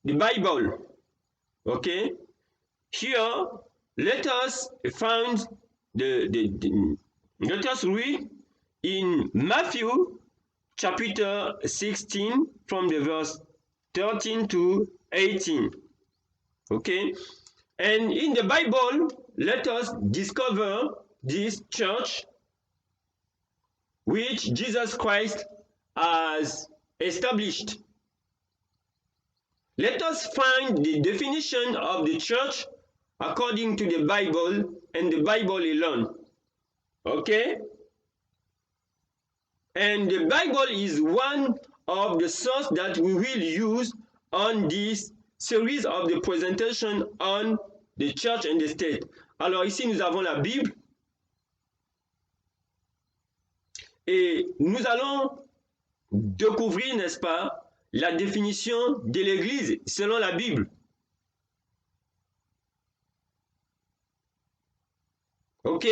the Bible. Okay, here let us let us read in Matthew chapter 16 from the verse 13 to 18. Okay, and in the Bible let us discover this church which Jesus Christ has established. Let us find the definition of the church according to the Bible and the Bible alone. Okay? And the Bible is one of the sources that we will use on this series of the presentation on the church and the state. Alors ici nous avons la Bible et nous allons découvrir, n'est-ce pas, la définition de l'Église selon la Bible. Ok?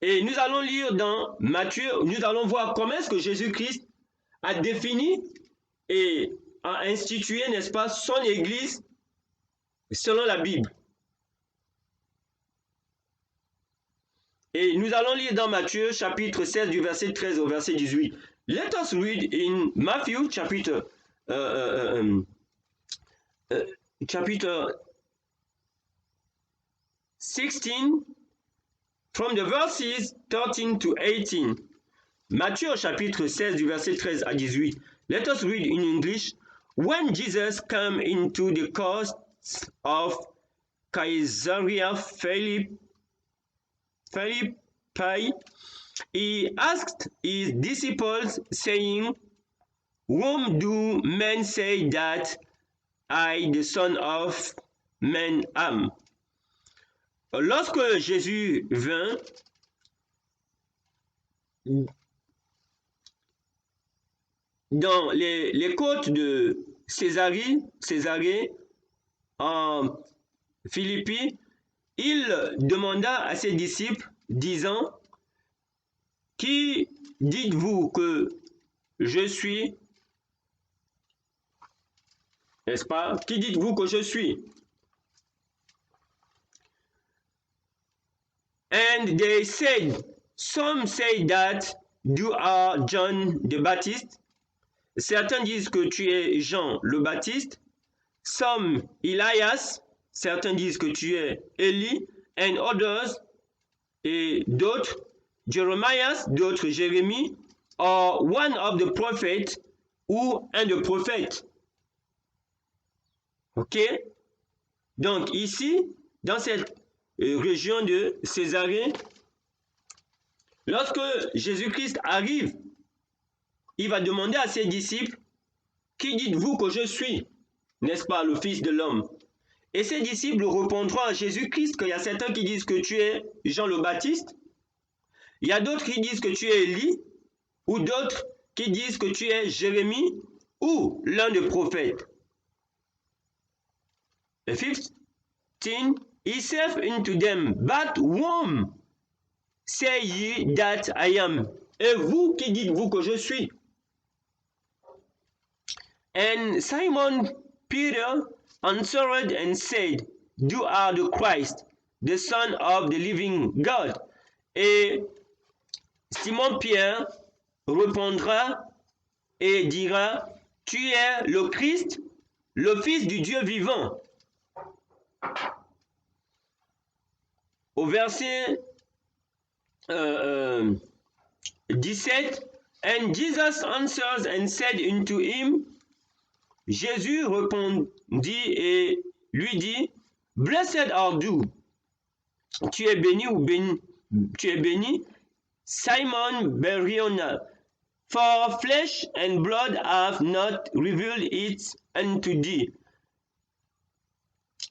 Et nous allons lire dans Matthieu, nous allons voir comment est-ce que Jésus-Christ a défini et a institué, n'est-ce pas, son Église selon la Bible. Et nous allons lire dans Matthieu chapitre 16 du verset 13 au verset 18. Let us read in Matthew chapter 16 from the verses 13 to 18. Matthieu chapitre 16 du verset 13 à 18. Let us read in English. When Jesus came into the coasts of Caesarea Philippi, he asked his disciples, saying, Whom do men say that I, the Son of Man, am? Lorsque Jésus vint, dans les côtes de Césarée en Philippi, il demanda à ses disciples, disant, Qui dites-vous que je suis? N'est-ce pas? Qui dites-vous que je suis? And they said, Some say that you are John the Baptist. Certains disent que tu es Jean le Baptiste. Some Elias. Certains disent que tu es Élie. And others, et d'autres, Jeremiah, d'autres Jérémie, or one of the prophets, ou un des prophètes. Ok? Donc ici, dans cette région de Césarée, lorsque Jésus-Christ arrive, il va demander à ses disciples, qui dites-vous que je suis? N'est-ce pas, le Fils de l'homme? Et ses disciples répondront à Jésus-Christ qu'il y a certains qui disent que tu es Jean le Baptiste, il y a d'autres qui disent que tu es Élie, ou d'autres qui disent que tu es Jérémie, ou l'un des prophètes. The 15, he saith unto them, But whom say ye that I am? Et vous, qui dites-vous que je suis? And Simon Peter answered and said, You are the Christ, the Son of the living God. Et Simon Pierre répondra et dira, Tu es le Christ, le Fils du Dieu vivant. Au verset 17, And Jesus answers and said unto him, Jésus répondit et lui dit, Blessed are you, tu es béni ou tu es béni, Simon Beriona, for flesh and blood have not revealed it unto thee.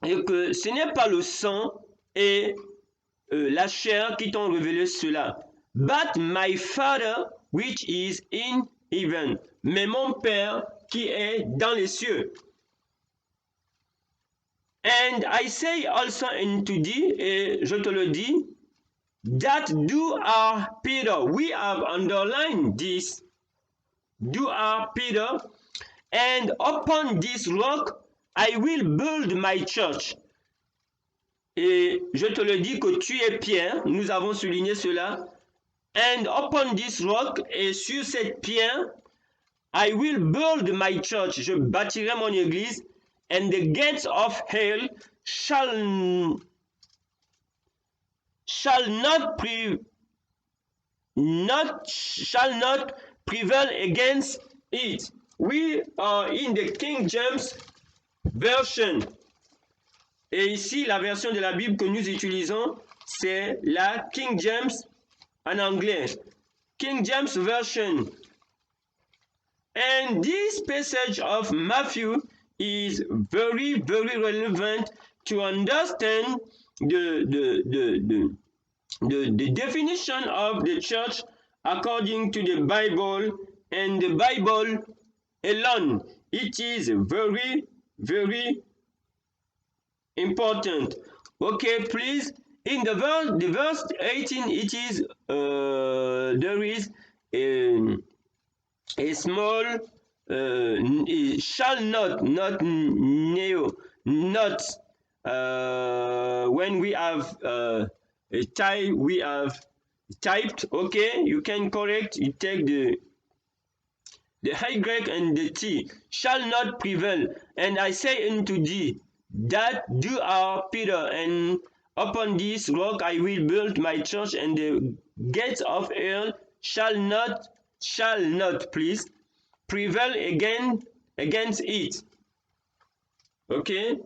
Et que ce n'est pas le sang et la chair qui t'ont révélé cela, but my Father which is in heaven, mais mon Père qui est dans les cieux. And I say also unto thee, et je te le dis, that thou art Peter. We have underlined this. Thou art Peter, and upon this rock I will build my church. Et je te le dis que tu es Pierre, nous avons souligné cela. And upon this rock, et sur cette pierre, I will build my church. Je bâtirai mon église. And the gates of hell shall not prevail against it. We are in the King James Version. Et ici, la version de la Bible que nous utilisons, c'est la King James en anglais. King James Version. And this passage of Matthew is very, very relevant to understand the definition of the church according to the Bible and the Bible alone. It is very, very important. Okay, please. In the verse 18, it is there is a small shall not neo not when we have typed. Okay, you can correct. You take the Y and the T. Shall not prevail. And I say unto thee that thou art Peter, and upon this rock I will build my church, and the gates of hell shall not please prevail against it. Okay,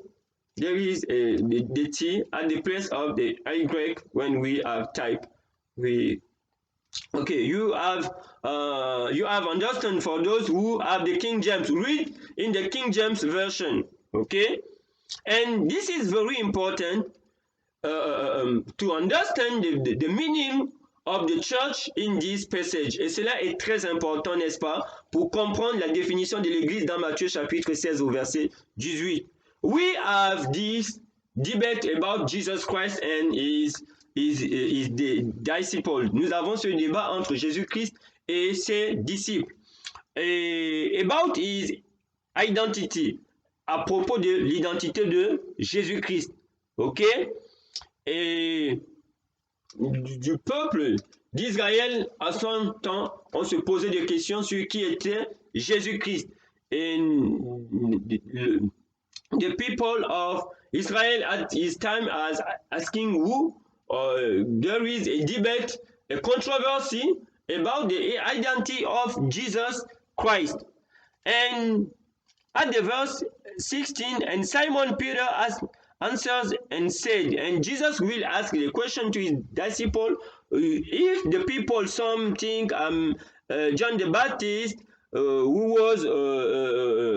there is the T at the place of the Y when we have type. Okay, you have understand. For those who have the King James, read in the King James Version. Okay, and this is very important to understand the meaning of the church in this passage. Et cela est très important, n'est-ce pas, pour comprendre la définition de l'église dans Matthieu chapitre 16 au verset 18. We have this debate about Jesus Christ and his disciples. Nous avons ce débat entre Jésus-Christ et ses disciples. Et about his identity, à propos de l'identité de Jésus-Christ. Ok? Et du peuple d'Israël à son temps, on se posait des questions sur qui était Jésus-Christ. Et the people of Israel at his time as asking who. There is a debate, a controversy about the identity of Jesus Christ. And at the verse 16, and Simon Peter answers and said, and Jesus will ask the question to his disciple, if the people, some think John the Baptist, who was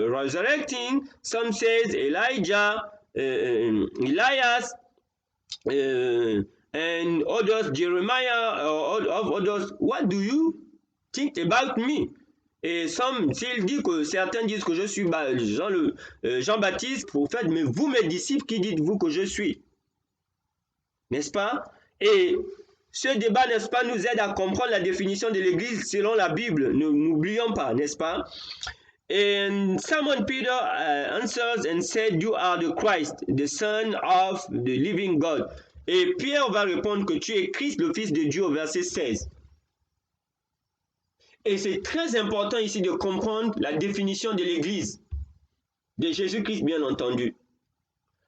resurrecting, some says Elijah, Elias, and others, Jeremiah, or others, what do you think about me? Et s'il dit que certains disent que je suis Jean-Baptiste, prophète, mais vous, mes disciples, qui dites-vous que je suis? N'est-ce pas? Et ce débat, n'est-ce pas, nous aide à comprendre la définition de l'Église selon la Bible. N'oublions pas, n'est-ce pas? And Simon Peter answers and said, you are the Christ, the Son of the living God. Et Pierre va répondre que tu es Christ, le Fils de Dieu, au verset 16. Et c'est très important ici de comprendre la définition de l'Église, de Jésus-Christ, bien entendu.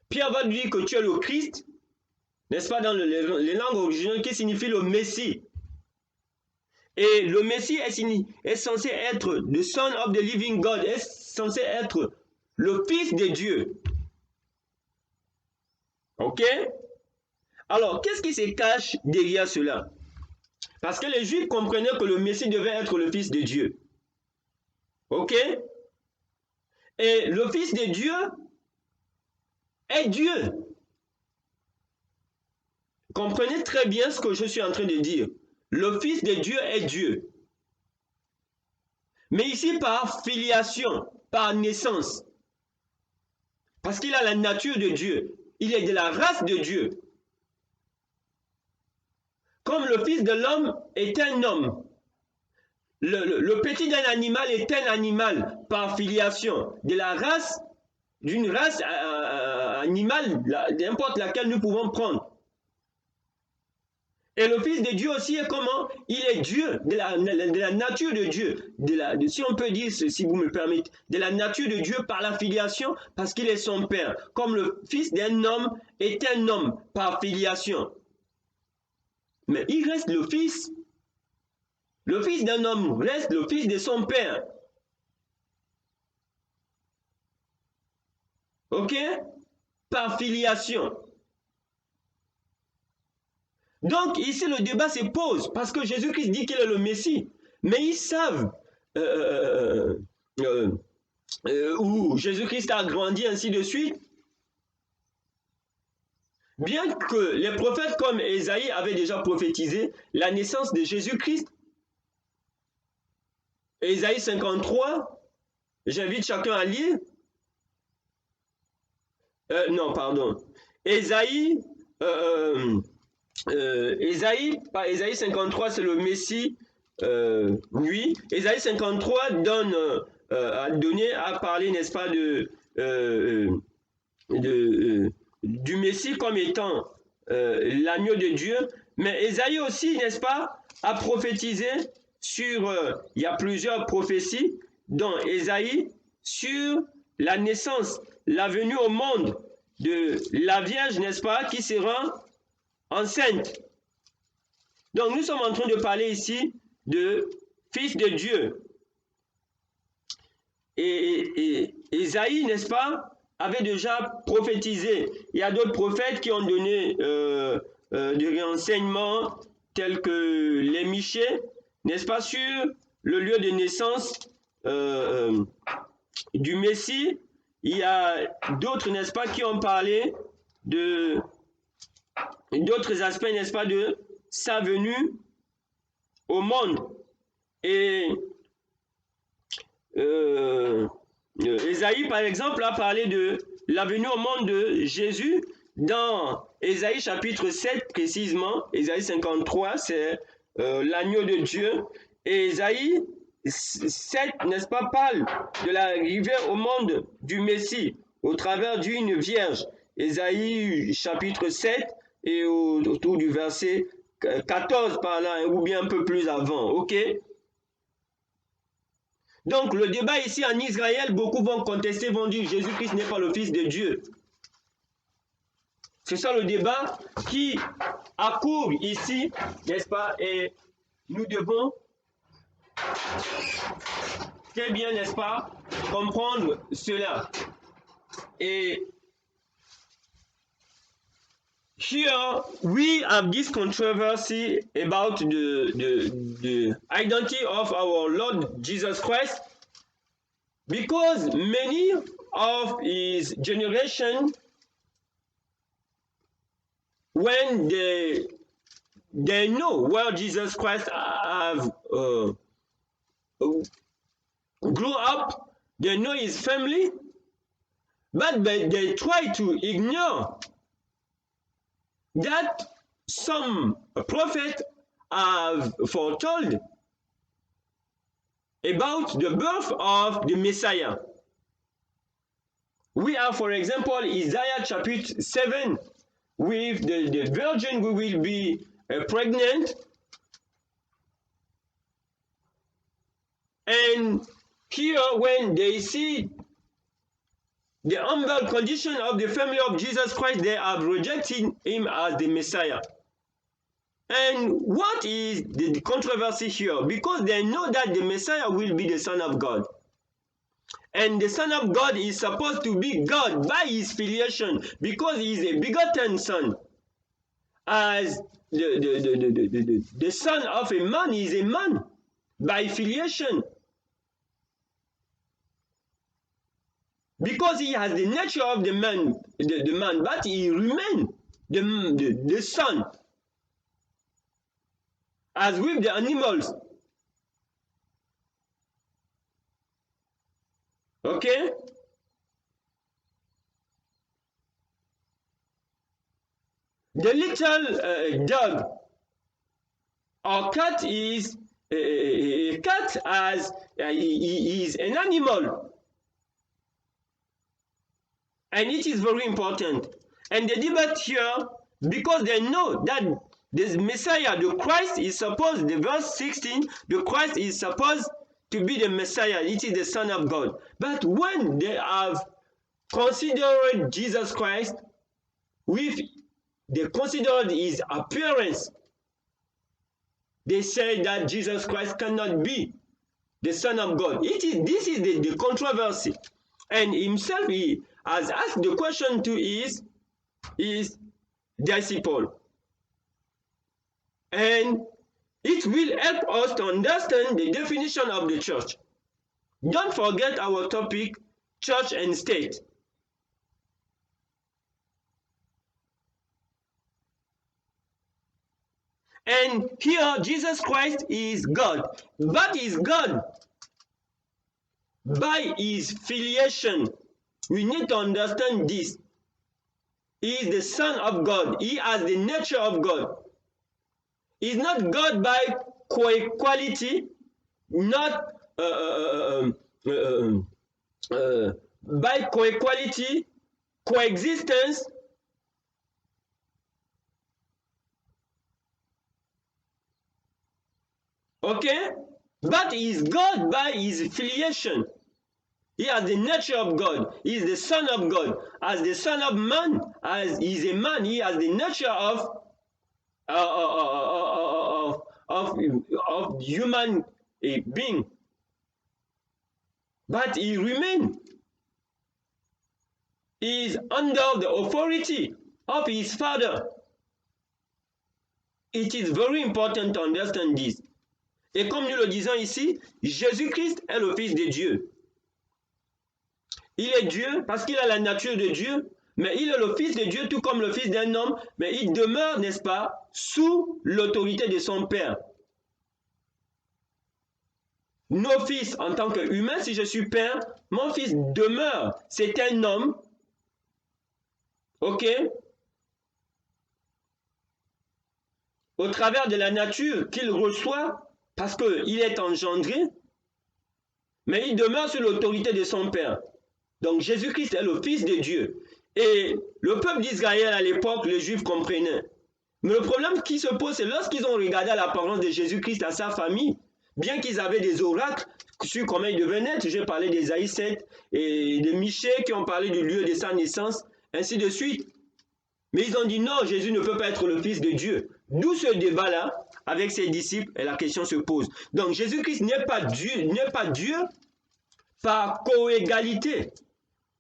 Pierre va dire que tu es le Christ, n'est-ce pas, dans les langues originales, qui signifie le Messie. Et le Messie est censé être the Son of the Living God, est censé être le Fils de Dieu. Ok? Alors, qu'est-ce qui se cache derrière cela? Parce que les Juifs comprenaient que le Messie devait être le Fils de Dieu. Ok? Et le Fils de Dieu est Dieu. Comprenez très bien ce que je suis en train de dire. Le Fils de Dieu est Dieu. Mais ici par filiation, par naissance. Parce qu'il a la nature de Dieu. Il est de la race de Dieu. Comme le Fils de l'homme est un homme. Le petit d'un animal est un animal par filiation de la race d'une race animale, n'importe laquelle nous pouvons prendre. Et le Fils de Dieu aussi est comment? Il est Dieu, de la nature de Dieu, si on peut dire, si vous me permettez, de la nature de Dieu par la filiation, parce qu'il est son Père. Comme le Fils d'un homme est un homme par filiation. Mais il reste le Fils. Le Fils d'un homme reste le Fils de son Père. Ok? Par filiation. Donc ici le débat se pose parce que Jésus-Christ dit qu'il est le Messie, mais ils savent où Jésus-Christ a grandi, ainsi de suite. Bien que les prophètes comme Ésaïe avaient déjà prophétisé la naissance de Jésus-Christ. Ésaïe 53, j'invite chacun à lire. Non, pardon. Ésaïe, pas Ésaïe 53, c'est le Messie, oui. Ésaïe 53 donne, à parler, n'est-ce pas, du Messie comme étant l'agneau de Dieu. Mais Ésaïe aussi, n'est-ce pas, a prophétisé sur, il y a plusieurs prophéties, dont Ésaïe, sur la naissance, la venue au monde de la Vierge, n'est-ce pas, qui sera enceinte. Donc nous sommes en train de parler ici de Fils de Dieu. Et Ésaïe, n'est-ce pas, avait déjà prophétisé. Il y a d'autres prophètes qui ont donné des renseignements tels que les Michée, n'est-ce pas, sur le lieu de naissance du Messie. Il y a d'autres, n'est-ce pas, qui ont parlé de d'autres aspects, n'est-ce pas, de sa venue au monde. Et Ésaïe, par exemple, a parlé de la venue au monde de Jésus dans Ésaïe chapitre 7 précisément. Ésaïe 53, c'est l'agneau de Dieu. Et Ésaïe 7, n'est-ce pas, parle de l'arrivée au monde du Messie au travers d'une vierge. Ésaïe chapitre 7 et autour du verset 14 par là, ou bien un peu plus avant, ok? Donc le débat ici en Israël, beaucoup vont contester, vont dire Jésus-Christ n'est pas le Fils de Dieu. C'est ça le débat qui accourt ici, n'est-ce pas? Et nous devons très bien, n'est-ce pas, comprendre cela. Et here we have this controversy about the identity of our Lord Jesus Christ, because many of his generation, when they know where Jesus Christ have grew up, they know his family, but they try to ignore that some prophets have foretold about the birth of the Messiah. We have, for example, Isaiah chapter 7, with the virgin who will be pregnant. And here, when they see the humble condition of the family of Jesus Christ, they have rejected him as the Messiah. And what is the controversy here? Because they know that the Messiah will be the Son of God. And the Son of God is supposed to be God by his filiation, because he is a begotten Son. As the son of a man is a man by filiation. Because he has the nature of the man, but he remains the son. As with the animals. Okay? The little dog or cat is a cat, as is an animal. And it is very important. And the debate here, because they know that the Messiah, the Christ is supposed, the verse 16, the Christ is supposed to be the Messiah. It is the Son of God. But when they have considered Jesus Christ, they considered his appearance, they say that Jesus Christ cannot be the Son of God. This is the controversy. And himself, he has asked the question to his disciple. And it will help us to understand the definition of the church. Don't forget our topic, church and state. And here, Jesus Christ is God, but is God by his filiation. We need to understand this. He is the Son of God. He has the nature of God. He is not God by co-equality, not by co-equality, coexistence. Okay? But he is God by his filiation. He has the nature of God. He is the Son of God. As the Son of Man, as he is a man, he has the nature of human being. But he remains. He is under the authority of his Father. It is very important to understand this. Et comme nous le disons ici, Jésus-Christ est le Fils de Dieu. Il est Dieu parce qu'il a la nature de Dieu, mais il est le Fils de Dieu tout comme le Fils d'un homme, mais il demeure, n'est-ce pas, sous l'autorité de son Père. Nos fils, en tant qu'humains, si je suis Père, mon fils demeure, c'est un homme, ok, au travers de la nature qu'il reçoit, parce qu'il est engendré, mais il demeure sous l'autorité de son Père. Donc Jésus-Christ est le Fils de Dieu. Et le peuple d'Israël à l'époque, les Juifs comprenaient. Mais le problème qui se pose, c'est lorsqu'ils ont regardé à l'apparence de Jésus-Christ, à sa famille, bien qu'ils avaient des oracles sur comment il devait naître, j'ai parlé d'Ésaïe 7 et de Michée qui ont parlé du lieu de sa naissance, ainsi de suite. Mais ils ont dit non, Jésus ne peut pas être le Fils de Dieu. D'où ce débat-là avec ses disciples et la question se pose. Donc Jésus-Christ n'est pas Dieu par co-égalité,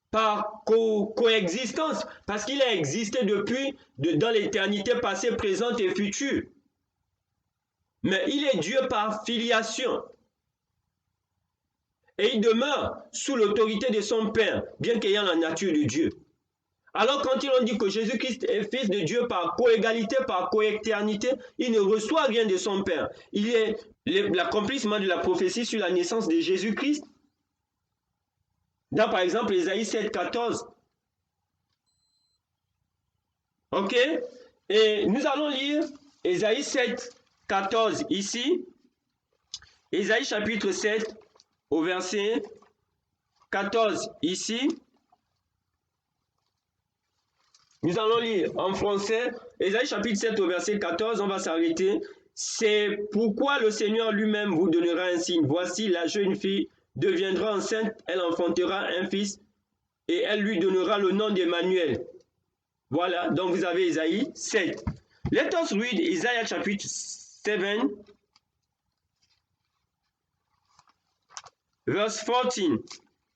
par coexistence, parce qu'il a existé depuis dans l'éternité passée, présente et future. Mais il est Dieu par filiation. Et il demeure sous l'autorité de son Père, bien qu'ayant la nature de Dieu. Alors quand ils ont dit que Jésus-Christ est Fils de Dieu par co-égalité, par co-éternité, il ne reçoit rien de son Père. Il est l'accomplissement de la prophétie sur la naissance de Jésus-Christ. Dans par exemple Ésaïe 7, 14. Ok? Et nous allons lire Ésaïe 7, 14 ici. Ésaïe chapitre 7 au verset 14 ici. Nous allons lire en français, Ésaïe chapitre 7 au verset 14, on va s'arrêter. C'est pourquoi le Seigneur lui-même vous donnera un signe. Voici la jeune fille deviendra enceinte, elle enfantera un fils et elle lui donnera le nom d'Emmanuel. Voilà, donc vous avez Ésaïe 7. Let us read Isaiah chapitre 7, verse 14.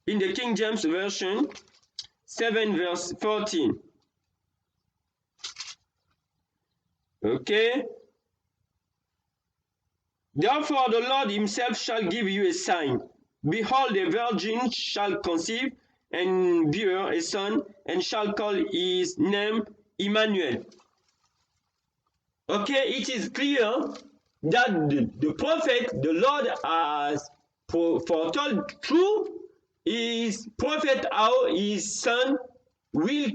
In the King James Version, 7 verse 14. Okay. Therefore the Lord himself shall give you a sign. Behold, the virgin shall conceive and bear a son, and shall call his name Emmanuel. Okay, it is clear that the prophet, the Lord has foretold through his prophet how his son will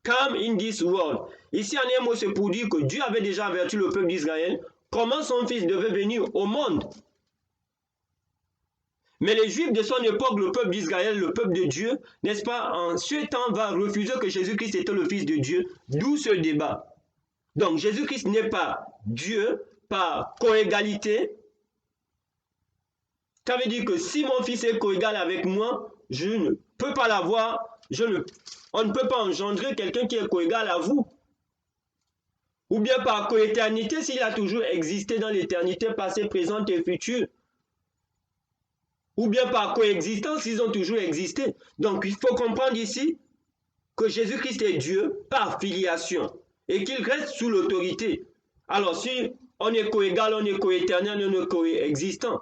come in this world. Ici, en un mot, c'est pour dire que Dieu avait déjà averti le peuple d'Israël comment son fils devait venir au monde. Mais les Juifs de son époque, le peuple d'Israël, le peuple de Dieu, n'est-ce pas, en ce temps va refuser que Jésus-Christ était le Fils de Dieu, d'où ce débat. Donc Jésus-Christ n'est pas Dieu par coégalité. Ça veut dire que si mon fils est coégal avec moi, je ne peux pas l'avoir, on ne peut pas engendrer quelqu'un qui est coégal à vous. Ou bien par coéternité, s'il a toujours existé dans l'éternité passée, présente et future. Ou bien par coexistence, ils ont toujours existé. Donc il faut comprendre ici que Jésus-Christ est Dieu par filiation et qu'il reste sous l'autorité. Alors si on est coégal, on est coéternel, on est coexistant,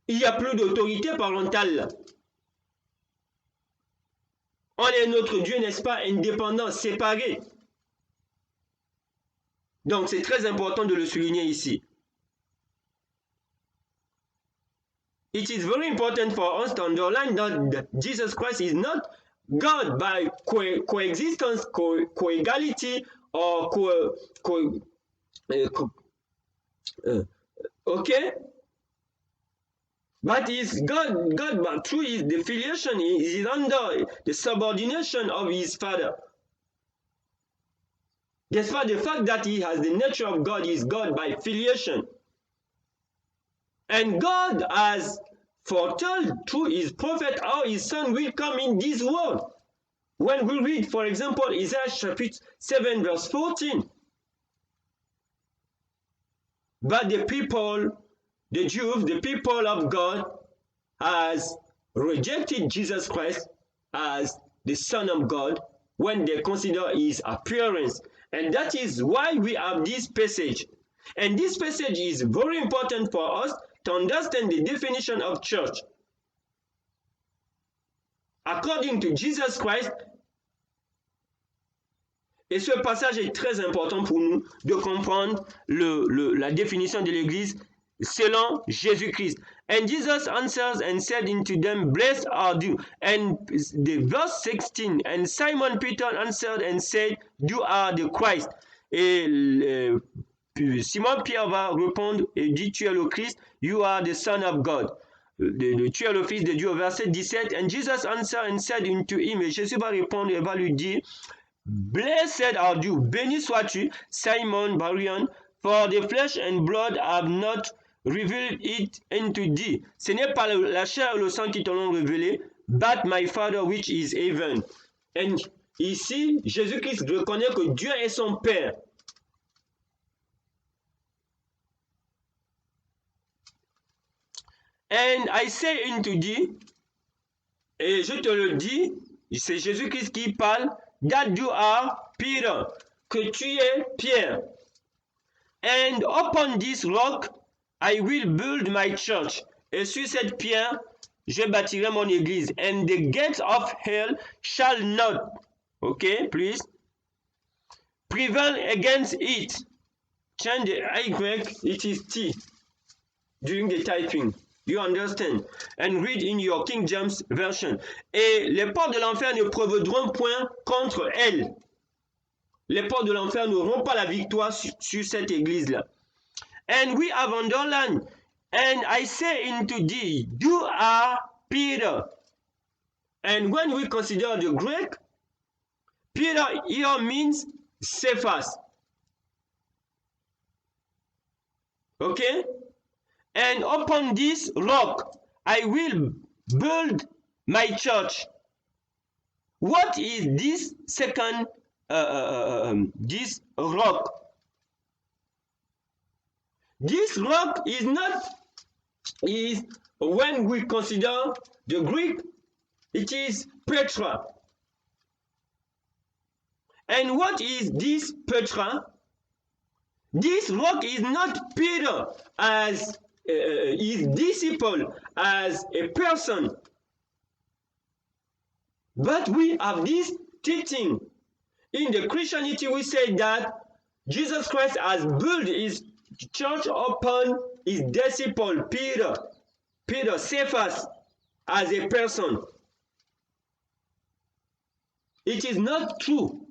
il n'y a plus d'autorité parentale. On est notre Dieu, n'est-ce pas, indépendant, séparé. Donc c'est très important de le souligner ici. It is very important for us to underline that Jesus Christ is not God by coexistence, coegality, or okay? But is God, but through his affiliation, he is under the subordination of his Father. Despite the fact that he has the nature of God, he is God by filiation. And God has foretold through his prophet how his son will come in this world. When we read, for example, Isaiah chapter 7 verse 14. But the people, the Jews, the people of God, has rejected Jesus Christ as the Son of God when they consider his appearance. And that is why we have this passage. And this passage is very important for us to understand the definition of church. According to Jesus Christ, et ce passage est très important pour nous de comprendre la définition de l'Église selon Jésus-Christ. And Jesus answers and said unto them, Blessed are you. And the verse 16, and Simon Peter answered and said, You are the Christ. Et Simon Pierre va répondre et dit, Tu es le Christ, you are the Son of God. Tu es le Fils de Dieu. Verset 17, and Jesus answered and said unto him, et Jésus va répondre et va lui dire, Blessed are you, béni sois-tu, Simon Baryon, for the flesh and blood have not revealed it unto thee. Ce n'est pas la chair et le sang qui te l'ont révélé, but my Father which is heaven. And ici, Jésus-Christ reconnaît que Dieu est son Père. And I say unto thee, et je te le dis, c'est Jésus-Christ qui parle, that you are Peter, que tu es Pierre. And upon this rock, I will build my church. Et sur cette pierre, je bâtirai mon église. And the gates of hell shall not, okay, please, prevail against it. Change the Y, it is T, during the typing. You understand? And read in your King James version. Et les portes de l'enfer ne prévaudront point contre elle. Les portes de l'enfer n'auront pas la victoire sur cette église-là. And we have underlined, and I say unto thee, you are Peter. And when we consider the Greek, Peter here means Cephas. Okay? And upon this rock, I will build my church. What is this second, this rock? This rock is not, when we consider the Greek, it is Petra. And what is this Petra? This rock is not Peter as his disciple, as a person. But we have this teaching. In the Christianity, we say that Jesus Christ has built his church upon his disciple, Peter, Cephas, as a person. It is not true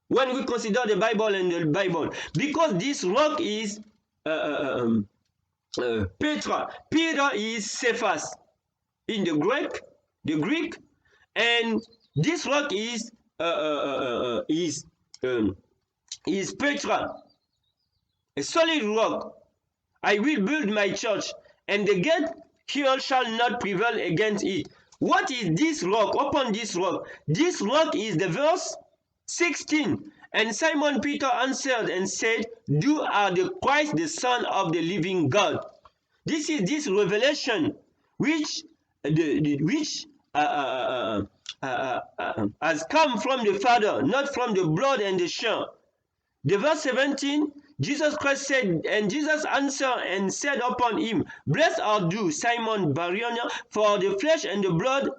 when we consider the Bible and the Bible, because this rock is Petra. Peter is Cephas in the Greek, and this rock is Petra, a solid rock. I will build my church, and the gate here shall not prevail against it. What is this rock? Upon this rock. This rock is the verse 16. And Simon Peter answered and said, "You are the Christ, the Son of the living God." This is this revelation which has come from the Father, not from the blood and the shirt. The verse 17, Jesus Christ said, and Jesus answered and said upon him, "Blessed art thou, Simon Barjona, for the flesh and the blood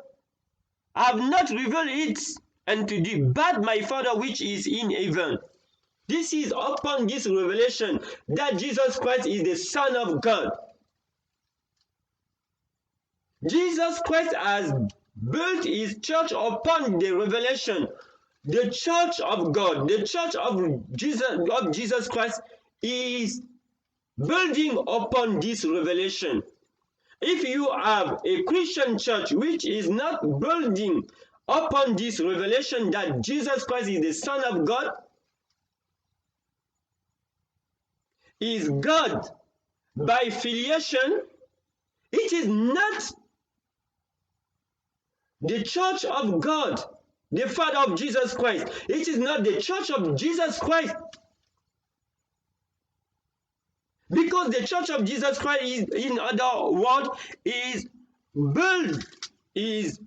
have not revealed it unto thee, but my Father which is in heaven." This is upon this revelation that Jesus Christ is the Son of God. Jesus Christ has built his church upon the revelation. The church of God, the church of Jesus Christ is building upon this revelation. If you have a Christian church which is not building upon this revelation that Jesus Christ is the Son of God, is God by filiation, it is not the church of God, the Father of Jesus Christ. It is not the church of Jesus Christ. Because the church of Jesus Christ is, in other words, is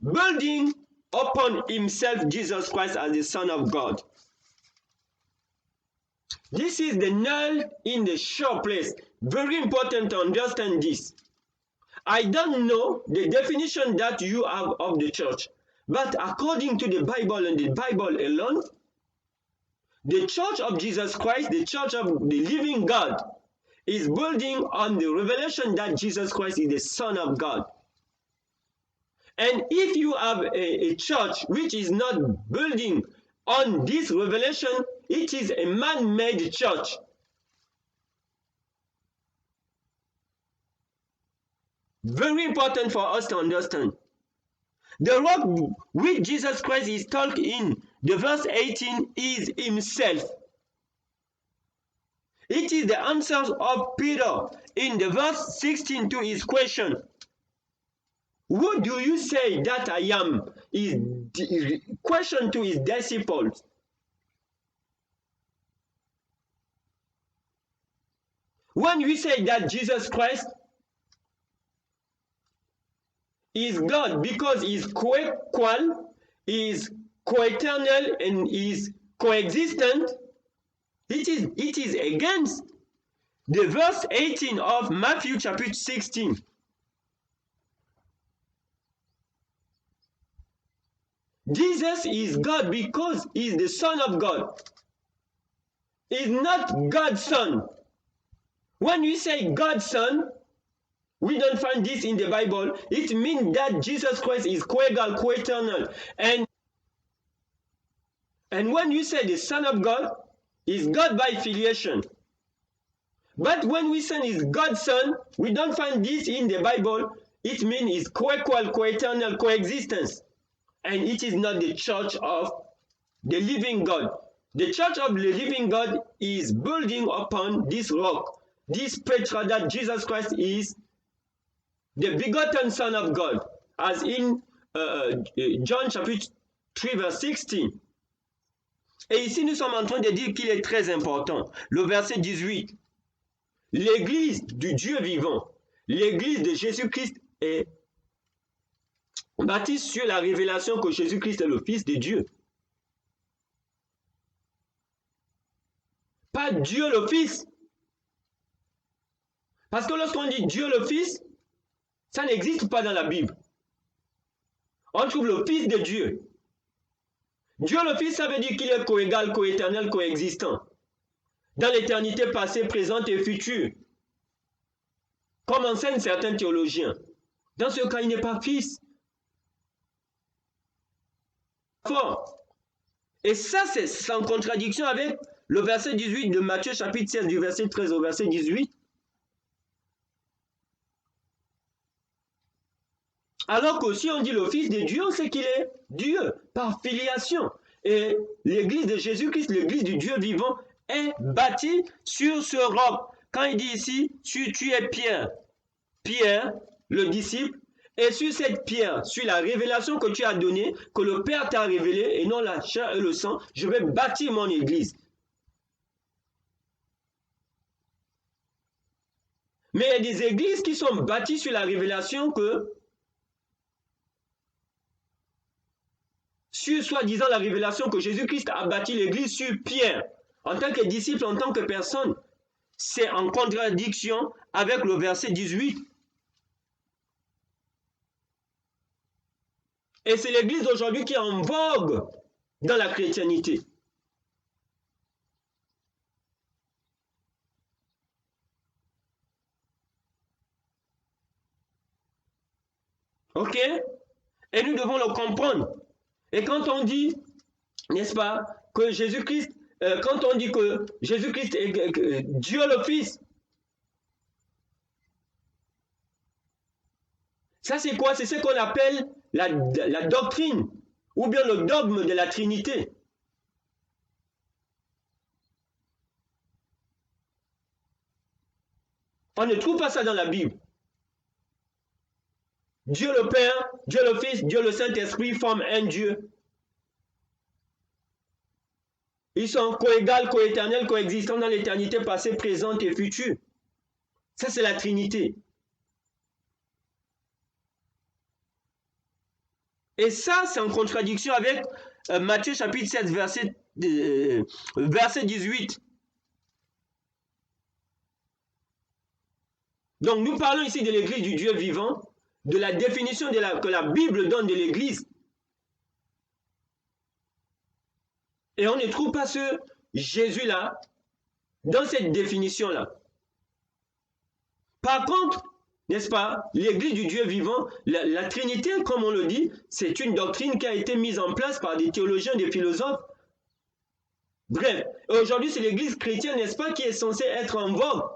building upon himself, Jesus Christ, as the Son of God. This is the nail in the sure place. Very important to understand this. I don't know the definition that you have of the church, but according to the Bible and the Bible alone, the church of Jesus Christ, the church of the living God, is building on the revelation that Jesus Christ is the Son of God. And if you have a church which is not building on this revelation, it is a man-made church. Very important for us to understand. The rock which Jesus Christ is talking in the verse 18 is himself. It is the answers of Peter in the verse 16 to his question. Who do you say that I am? Is the question to his disciples. When we say that Jesus Christ is God because he is co-equal, is co-eternal, and is coexistent, it is against the verse 18 of Matthew chapter 16. Jesus is God because he is the Son of God. He is not God's Son. When we say God's Son, we don't find this in the Bible. It means that Jesus Christ is co-equal, co-eternal. And when you say the Son of God, is God by filiation. But when we say is God's Son, we don't find this in the Bible. It means is co-equal, co-eternal, coexistence. And it is not the church of the living God. The church of the living God is building upon this rock, this Petra, that Jesus Christ is the begotten Son of God, as in John chapitre 3 verse 16. Et ici nous sommes en train de dire qu'il est très important. Le verset 18. L'église du Dieu vivant, l'église de Jésus-Christ est bâtie sur la révélation que Jésus-Christ est le Fils de Dieu. Pas Dieu le Fils. Parce que lorsqu'on dit Dieu le Fils, ça n'existe pas dans la Bible. On trouve le Fils de Dieu. Dieu le Fils, ça veut dire qu'il est coégal, coéternel, coexistant. Dans l'éternité passée, présente et future. Comme enseignent certains théologiens. Dans ce cas, il n'est pas fils. Fort. Et ça, c'est en contradiction avec le verset 18 de Matthieu chapitre 16, du verset 13 au verset 18. Alors que si on dit le Fils de Dieu, c'est qu'il est Dieu, par filiation. Et l'église de Jésus-Christ, l'église du Dieu vivant, est bâtie sur ce roc. Quand il dit ici, tu es Pierre, Pierre, le disciple, et sur cette pierre, sur la révélation que tu as donnée, que le Père t'a révélée, et non la chair et le sang, je vais bâtir mon église. Mais il y a des églises qui sont bâties sur la révélation que, sur soi-disant la révélation que Jésus-Christ a bâti l'église sur Pierre, en tant que disciple, en tant que personne, c'est en contradiction avec le verset 18. Et c'est l'église d'aujourd'hui qui est en vogue dans la chrétiennité. Ok? Et nous devons le comprendre. Et quand on dit, n'est-ce pas, que Jésus-Christ, quand on dit que Jésus-Christ est Dieu le Fils, ça c'est quoi? C'est ce qu'on appelle la doctrine, ou bien le dogme de la Trinité. On ne trouve pas ça dans la Bible. Dieu le Père, Dieu le Fils, Dieu le Saint-Esprit forment un Dieu. Ils sont coégales, coéternels, coexistants dans l'éternité passée, présente et future. Ça, c'est la Trinité. Et ça, c'est en contradiction avec Matthieu chapitre 7, verset 18. Donc, nous parlons ici de l'église du Dieu vivant, de la définition que la Bible donne de l'église. Et on ne trouve pas ce Jésus-là dans cette définition-là. Par contre, n'est-ce pas, l'église du Dieu vivant, la Trinité, comme on le dit, c'est une doctrine qui a été mise en place par des théologiens, des philosophes. Bref, aujourd'hui, c'est l'église chrétienne, n'est-ce pas, qui est censée être en vogue.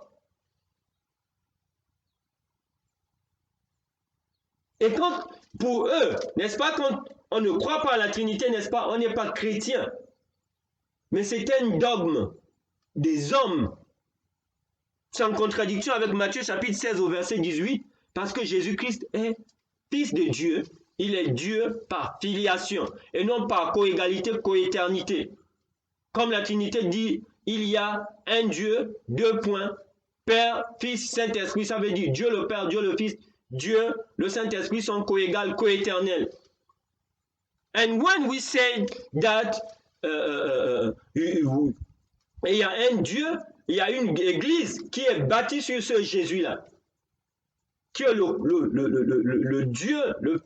Et quand, pour eux, n'est-ce pas, quand on ne croit pas à la Trinité, n'est-ce pas, on n'est pas chrétien. Mais c'est un dogme des hommes. C'est en contradiction avec Matthieu chapitre 16 au verset 18, parce que Jésus-Christ est Fils de Dieu, il est Dieu par filiation, et non par coégalité, coéternité. Comme la Trinité dit, il y a un Dieu, deux points, Père, Fils, Saint-Esprit, ça veut dire Dieu le Père, Dieu le Fils, Dieu, le Saint-Esprit sont coégales, coéternels. And when we say that il y a un Dieu, il y a une église qui est bâtie sur ce Jésus-là, qui est le Dieu, le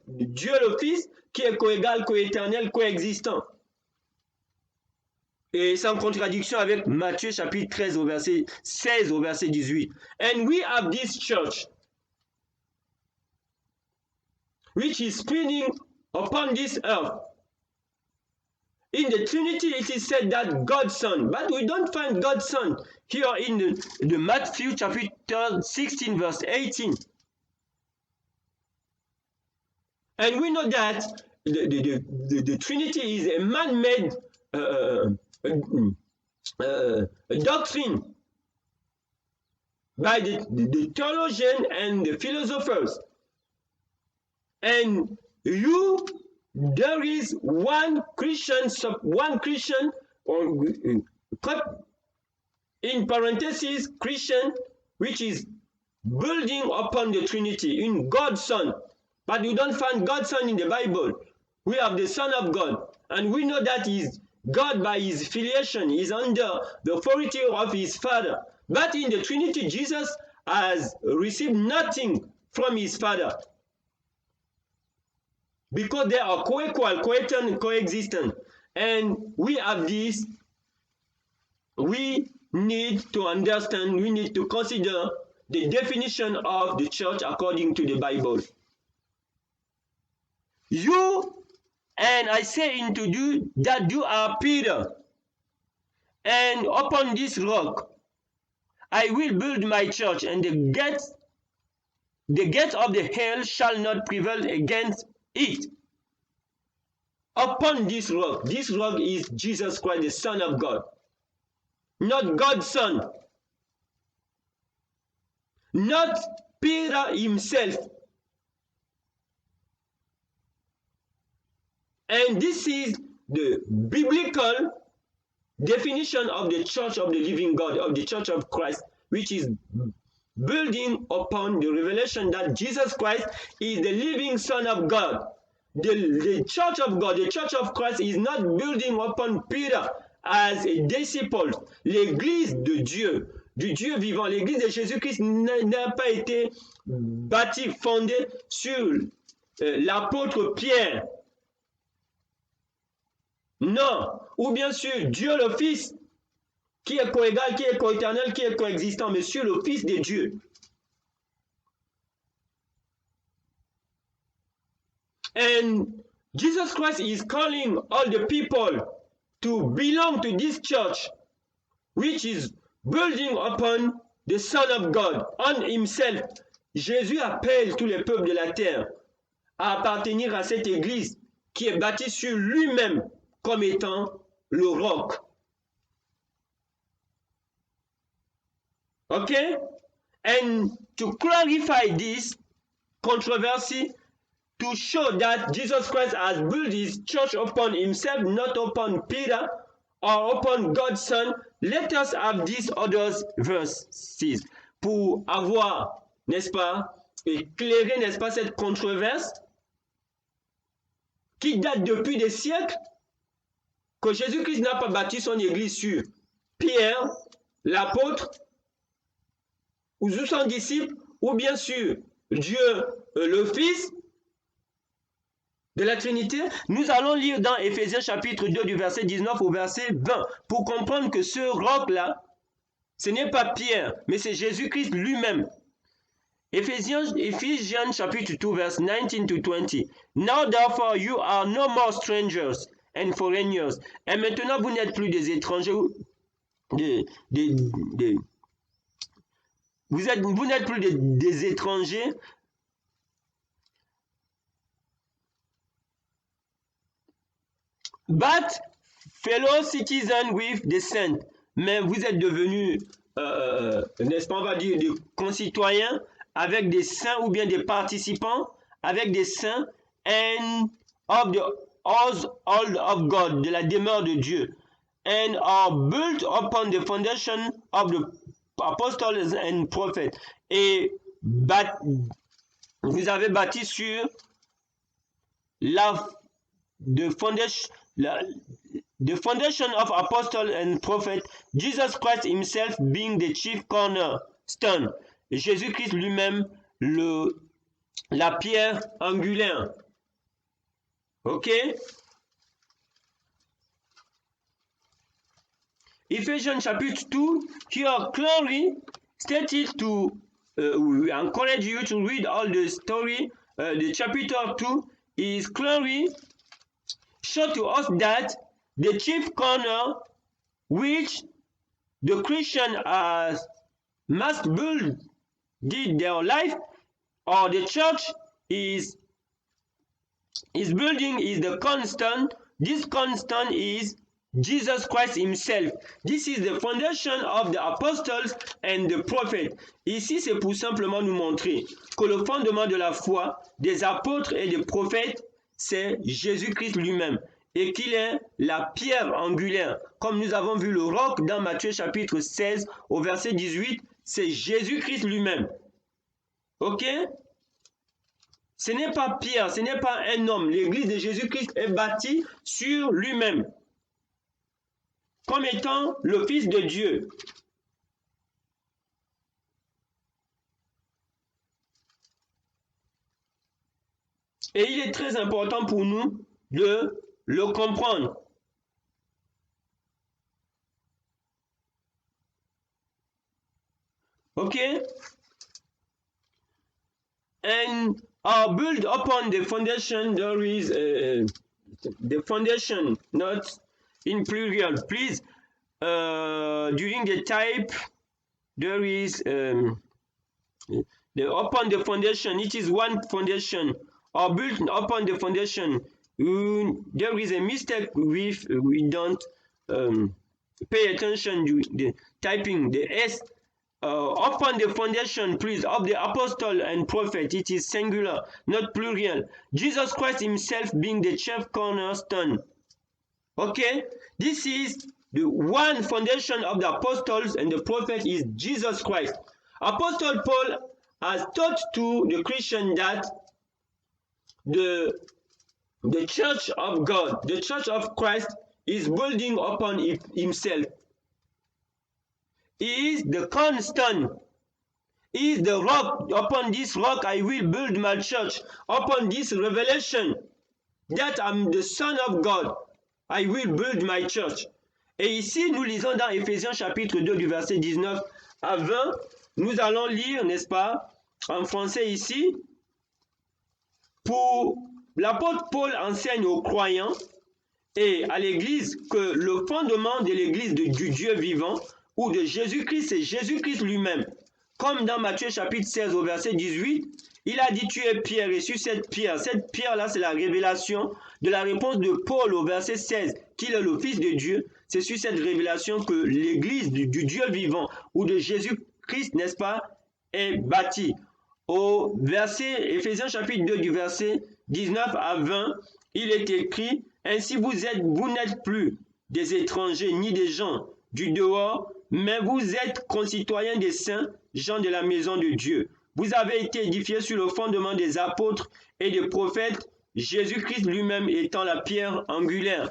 Fils, qui est coégal, coéternel, coexistant. Et c'est en contradiction avec Matthieu chapitre 13 au verset 16 au verset 18. And we have this church, which is spinning upon this earth. In the Trinity, it is said that God's Son, but we don't find God's Son here in the Matthew chapter 16, verse 18. And we know that the Trinity is a man-made doctrine by the theologian and the philosophers. And there is one Christian, in parentheses, Christian, which is building upon the Trinity, in God's Son. But we don't find God's Son in the Bible. We have the Son of God. And we know that is God by his filiation, is under the authority of his Father. But in the Trinity, Jesus has received nothing from his Father. Because they are co-equal, co-eternal, coexistent. And we have this, we need to understand, we need to consider the definition of the church according to the Bible. You, and I say unto you that you are Peter, and upon this rock I will build my church, and the gates the gates of the hell shall not prevail against it. Upon this rock is Jesus Christ, the Son of God, not God's Son, not Peter himself. And this is the biblical definition of the church of the living God, of the church of Christ, which is building upon the revelation that Jesus Christ is the living Son of God. The church of God, the church of Christ is not building upon Peter as a disciple. L'église de Dieu, du Dieu vivant, l'église de Jésus-Christ n'a pas été bâtie, fondée sur l'apôtre Pierre. Non, ou bien sûr Dieu le Fils, qui est coégal, qui est coéternel, qui est coexistant, mais sur le Fils de Dieu. And Jesus Christ is calling all the people to belong to this church, which is building upon the Son of God, on himself. Jésus appelle tous les peuples de la terre à appartenir à cette église qui est bâtie sur lui-même comme étant le roc. Okay? And to clarify this controversy, to show that Jesus Christ has built his church upon himself, not upon Peter or upon God's Son, let us have these other verses pour avoir, n'est-ce pas, éclairer, n'est-ce pas, cette controverse qui date depuis des siècles, que Jésus-Christ n'a pas bâti son église sur Pierre, l'apôtre, ou sur son disciple, ou bien sûr Dieu le Fils de la Trinité. Nous allons lire dans Éphésiens chapitre 2 du verset 19 au verset 20 pour comprendre que ce roc-là, ce n'est pas Pierre, mais c'est Jésus-Christ lui-même. Ephesians chapitre 2 verse 19 to 20. Now therefore you are no more strangers and foreigners. Et maintenant vous n'êtes plus des étrangers, vous n'êtes plus des étrangers, but fellow citizens with the saints. Mais vous êtes devenus, n'est-ce pas, on va dire, des concitoyens avec des saints, ou bien des participants avec des saints, and of the household of God, de la demeure de Dieu, and are built upon the foundation of the apostles and prophets. Et vous avez bâti sur the foundation of apostles and prophets, Jesus Christ himself being the chief cornerstone. Jésus-Christ lui-même, la pierre angulaire. Ok? Ephesians chapitre 2, here clearly stated to, we encourage you to read all the story, the chapter 2 is clearly show to us that the chief corner which the Christian must build their life, or the church is building, is the constant. This constant is Jesus Christ himself. This is the foundation of the apostles and the prophets. Ici, c'est pour simplement nous montrer que le fondement de la foi des apôtres et des prophètes, c'est Jésus-Christ lui-même, et qu'il est la pierre angulaire. Comme nous avons vu le roc dans Matthieu chapitre 16 au verset 18, c'est Jésus-Christ lui-même. Ok? Ce n'est pas Pierre, ce n'est pas un homme. L'église de Jésus-Christ est bâtie sur lui-même, comme étant le Fils de Dieu. Et il est très important pour nous de le comprendre. Ok? And build upon the foundation, there is the foundation, not in plural. Please, during the type, there is the upon the foundation, it is one foundation, or built upon the foundation. There is a mistake if we don't pay attention to the typing the S. Upon the foundation, please, of the apostle and prophet, it is singular, not plural. Jesus Christ himself being the chief cornerstone. Okay, this is the one foundation of the apostles and the prophet is Jesus Christ. Apostle Paul has taught to the Christian that the church of God, the church of Christ, is building upon himself. He is the cornerstone. He is the rock. Upon this rock I will build my church. Upon this revelation that I'm the Son of God, I will build my church. Et ici, nous lisons dans Éphésiens chapitre 2 du verset 19 à 20, nous allons lire, n'est-ce pas, en français ici, pour l'apôtre Paul enseigne aux croyants et à l'Église que le fondement de l'Église du Dieu vivant ou de Jésus-Christ, c'est Jésus-Christ lui-même. Comme dans Matthieu chapitre 16 au verset 18, il a dit tu es Pierre et sur cette pierre-là c'est la révélation de la réponse de Paul au verset 16, qu'il est le Fils de Dieu. C'est sur cette révélation que l'Église du Dieu vivant ou de Jésus-Christ, n'est-ce pas, est bâtie. Au verset, Éphésiens chapitre 2 du verset 19 à 20, il est écrit « Ainsi vous n'êtes plus des étrangers ni des gens du dehors, mais vous êtes concitoyens des saints, gens de la maison de Dieu. Vous avez été édifiés sur le fondement des apôtres et des prophètes, Jésus-Christ lui-même étant la pierre angulaire. »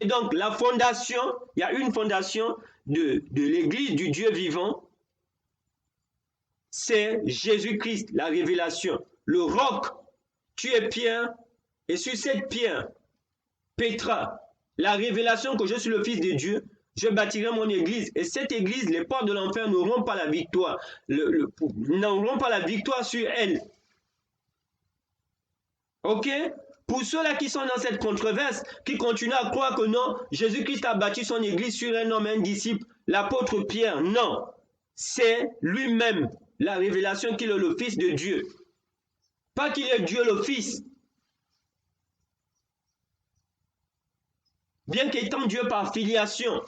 Et donc la fondation, il y a une fondation de l'Église du Dieu vivant, c'est Jésus-Christ, la révélation. Le roc, tu es Pierre, et sur cette pierre, Pétra, la révélation que je suis le Fils de Dieu, je bâtirai mon église. Et cette église, les portes de l'enfer n'auront pas la victoire. N'auront pas la victoire sur elle. Ok? Pour ceux-là qui sont dans cette controverse, qui continuent à croire que non, Jésus-Christ a bâti son église sur un homme, un disciple, l'apôtre Pierre. Non. C'est lui-même la révélation qu'il est le Fils de Dieu. Pas qu'il est Dieu le Fils. Bien qu'étant Dieu par filiation.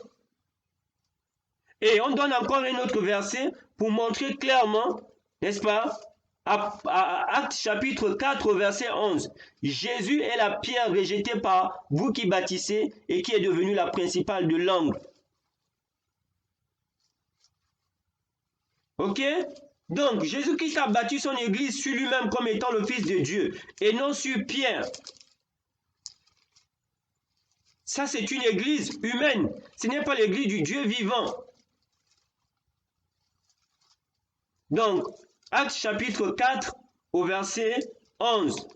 Et on donne encore un autre verset pour montrer clairement, n'est-ce pas, à Actes chapitre 4 verset 11. Jésus est la pierre rejetée par vous qui bâtissez et qui est devenue la principale de l'angle. Ok? Donc, Jésus-Christ a bâti son église sur lui-même comme étant le Fils de Dieu et non sur Pierre. Ça, c'est une église humaine. Ce n'est pas l'église du Dieu vivant. Donc, Actes chapitre 4 au verset 11.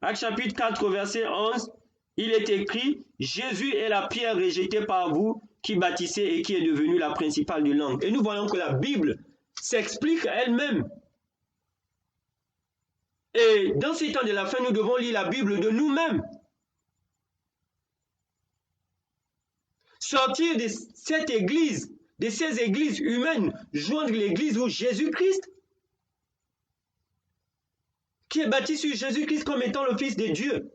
Actes chapitre 4 au verset 11, il est écrit « Jésus est la pierre rejetée par vous qui bâtissez et qui est devenue la principale de l'angle. » Et nous voyons que la Bible s'explique elle-même. Et dans ces temps de la fin, nous devons lire la Bible de nous-mêmes. Sortir de cette église, de ces églises humaines, joindre l'église où Jésus-Christ, qui est bâti sur Jésus-Christ comme étant le Fils de Dieu.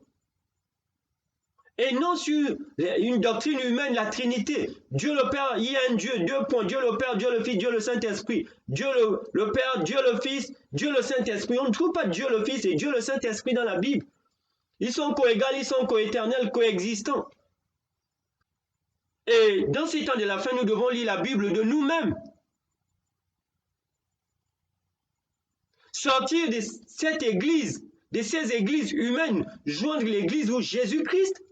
Et non sur une doctrine humaine, la Trinité. Dieu le Père, il y a un Dieu, deux points. Dieu le Père, Dieu le Fils, Dieu le Saint-Esprit. Dieu le Père, Dieu le Fils, Dieu le Saint-Esprit. On ne trouve pas Dieu le Fils et Dieu le Saint-Esprit dans la Bible. Ils sont coégaux, ils sont coéternels, coexistants. Et dans ces temps de la fin, nous devons lire la Bible de nous-mêmes. Sortir de cette église, de ces églises humaines, joindre l'église où Jésus-Christ,